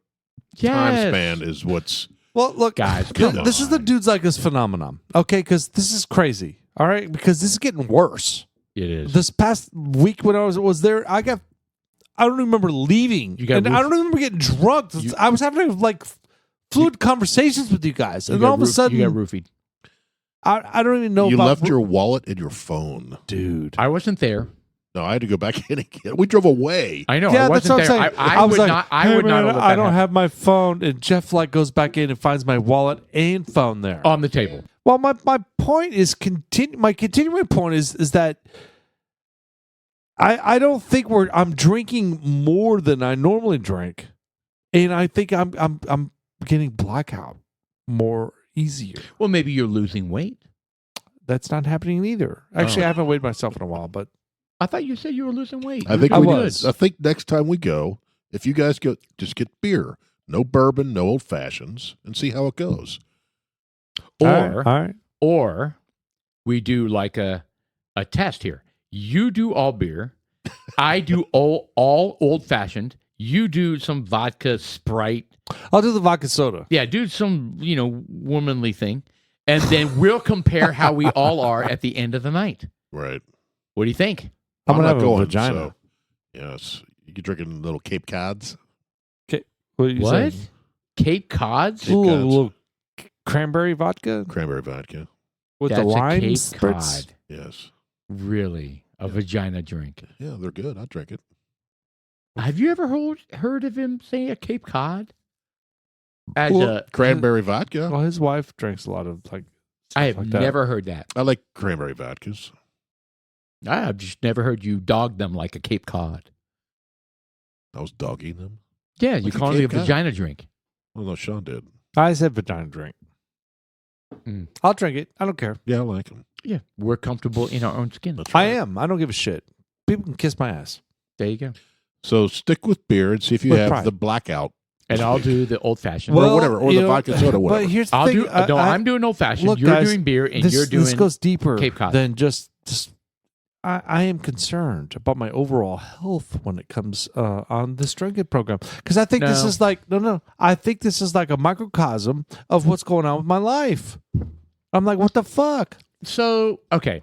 time Yes. span is what's Well, look, Guys, th- come this is the on. dudes like us phenomenon. Okay, because this is crazy. All right, because this is getting worse. It is. This past week when I was there, I don't remember leaving, You got and I don't remember getting drunk. I was having like fluid conversations with you guys, and all of a sudden, you got roofied. I don't even know. you about left your wallet and your phone. dude. I wasn't there. No, I had to go back in again. We drove away. I know. Yeah, I that's wasn't what I'm there. saying. I was would like, not. I "Hey, would not. man, have let I that don't happen. have my phone, and Jeff like goes back in and finds my wallet and phone there. On the table. Well, my point is my continuing point is that I don't think I'm drinking more than I normally drink, and I think I'm getting blackout more easier. Well, maybe you're losing weight. that's not happening either. Actually, I haven't weighed myself in a while, but I thought you said you were losing weight. I think I we was. I think next time we go, if you guys go, just get beer, no bourbon, no old fashions, and see how it goes. Or all right. or we do like a test here. You do all beer, I do all old fashioned. You do some vodka, Sprite. I'll do the vodka soda. Yeah, do some womanly thing, and then we'll compare how we all are at the end of the night. Right. What do you think? I'm gonna not have a going. vagina. So, yes. You can drinking little Cape Cods. What? Are you What? saying? Cape Cods? Ooh, a Cods. little cranberry vodka Cranberry vodka. with That's the lime a Cape spritz. Cod. Yes. Really? A vagina drink. Yeah, they're good. I drink it. Have you ever heard of him say a Cape Cod? As Well, a, Cranberry vodka. Well, his wife drinks a lot of like. I stuff have like that. never heard that. I like cranberry vodkas. I've just never heard you dog them like a Cape Cod. I was dogging them. Yeah, you Like a call it a Cape Cod? vagina drink. Well, no, Sean did. I said vagina drink. Mm. I'll drink it. I don't care. Yeah, I like them. Yeah, we're comfortable in our own skin. That's I right. am. I don't give a shit. People can kiss my ass. There you go. So stick with beer and see if you With have pride. the blackout. And this I'll week. do the old fashioned. Well, whatever, or you the vodka soda, whatever. But here's the I'll thing. do. No, I'm doing old fashioned. look, You're guys, doing beer, and this, you're doing. this goes deeper Cape Cod. than just. I am concerned about my overall health when it comes on this drinking program because I think this No. is like no. I think this is like a microcosm of what's going on with my life. I'm like, what the fuck? So okay.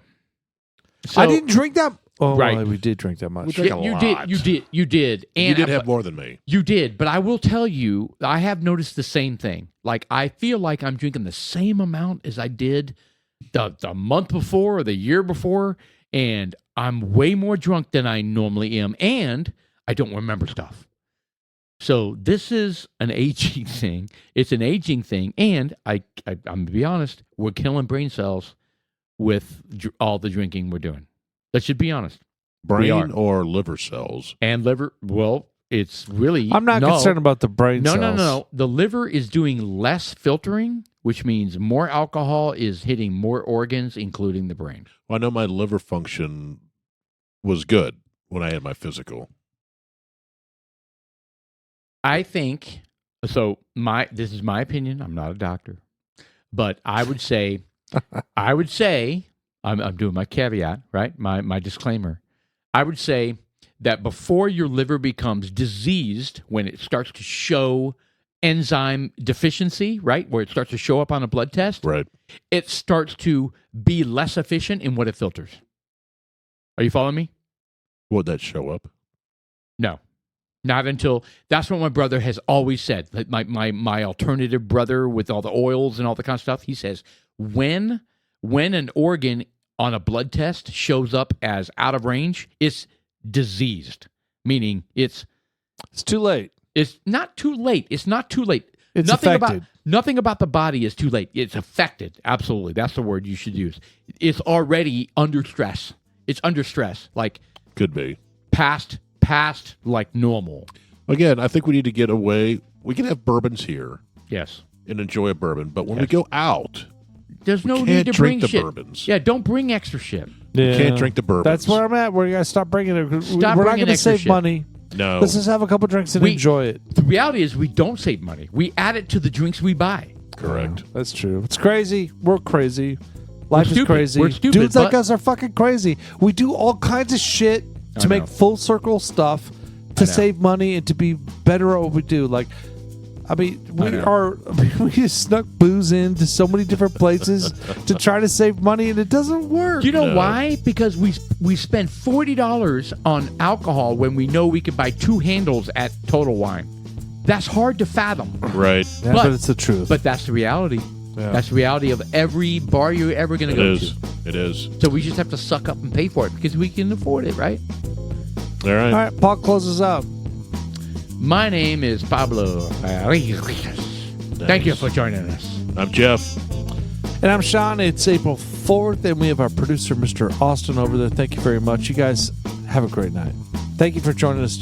So, I didn't drink that. Oh, Right. well, we did drink that much. We drank Yeah, a you lot. did. You did. You did. And You did have more than me. You did, but I will tell you, I have noticed the same thing. Like I feel like I'm drinking the same amount as I did the month before or the year before, and I'm way more drunk than I normally am, and I don't remember stuff. So this is an aging thing. It's an aging thing, and I'm gonna be honest, we're killing brain cells with all the drinking we're doing. Let's just be honest. We are. Brain or liver cells. And liver, well, it's really. I'm not concerned about the brain No, cells. no. The liver is doing less filtering, which means more alcohol is hitting more organs, including the brain. Well, I know my liver function was good when I had my physical. I think so. This is my opinion. I'm not a doctor, but I would say, I'm doing my caveat, right? My disclaimer. I would say that before your liver becomes diseased, when it starts to show enzyme deficiency, right, where it starts to show up on a blood test, Right. it starts to be less efficient in what it filters. Are you following me? Would that show up? No, not until. That's what my brother has always said. Like my alternative brother with all the oils and all the kind of stuff. He says when an organ on a blood test shows up as out of range, it's diseased, meaning it's It's too late. It's not too late. It's not too late. It's nothing affected. nothing about the body is too late. It's affected. Absolutely. That's the word you should use. It's already under stress. It's under stress, like Could be. past like normal. Again, I think we need to get away. We can have bourbons here Yes. and enjoy a bourbon, but when we Yes. go out, There's no can't need to bring drink the shit. bourbons. Yeah, don't bring extra shit. Yeah. can't drink the bourbons. That's where I'm at. We're gonna stop bringing it. Stop We're not bringing going to extra save shit. money. No. Let's just have a couple drinks and We- enjoy it. The reality is we don't save money. We add it to the drinks we buy. Correct. That's true. It's crazy. We're crazy. Life is stupid. crazy. We're stupid, Dudes like but- us are fucking crazy. We do all kinds of shit to I make know. full circle stuff to know. save money and to be better at what we do. Like, I mean, we just snuck booze into so many different places to try to save money, and it doesn't work. You know No. why? Because we spend $40 on alcohol when we know we could buy 2 handles at Total Wine. That's hard to fathom. Right. Yeah, but- but it's the truth. But that's the reality. Yeah. That's the reality of every bar you're ever going to It go is. to. It is. So we just have to suck up and pay for it because we can afford it, right? All right. All right, Paul closes out. My name is Pablo. Thank you for joining us. I'm Jeff. And I'm Sean. It's April 4th, and we have our producer, Mr. Austin, over there. Thank you very much. You guys have a great night. Thank you for joining us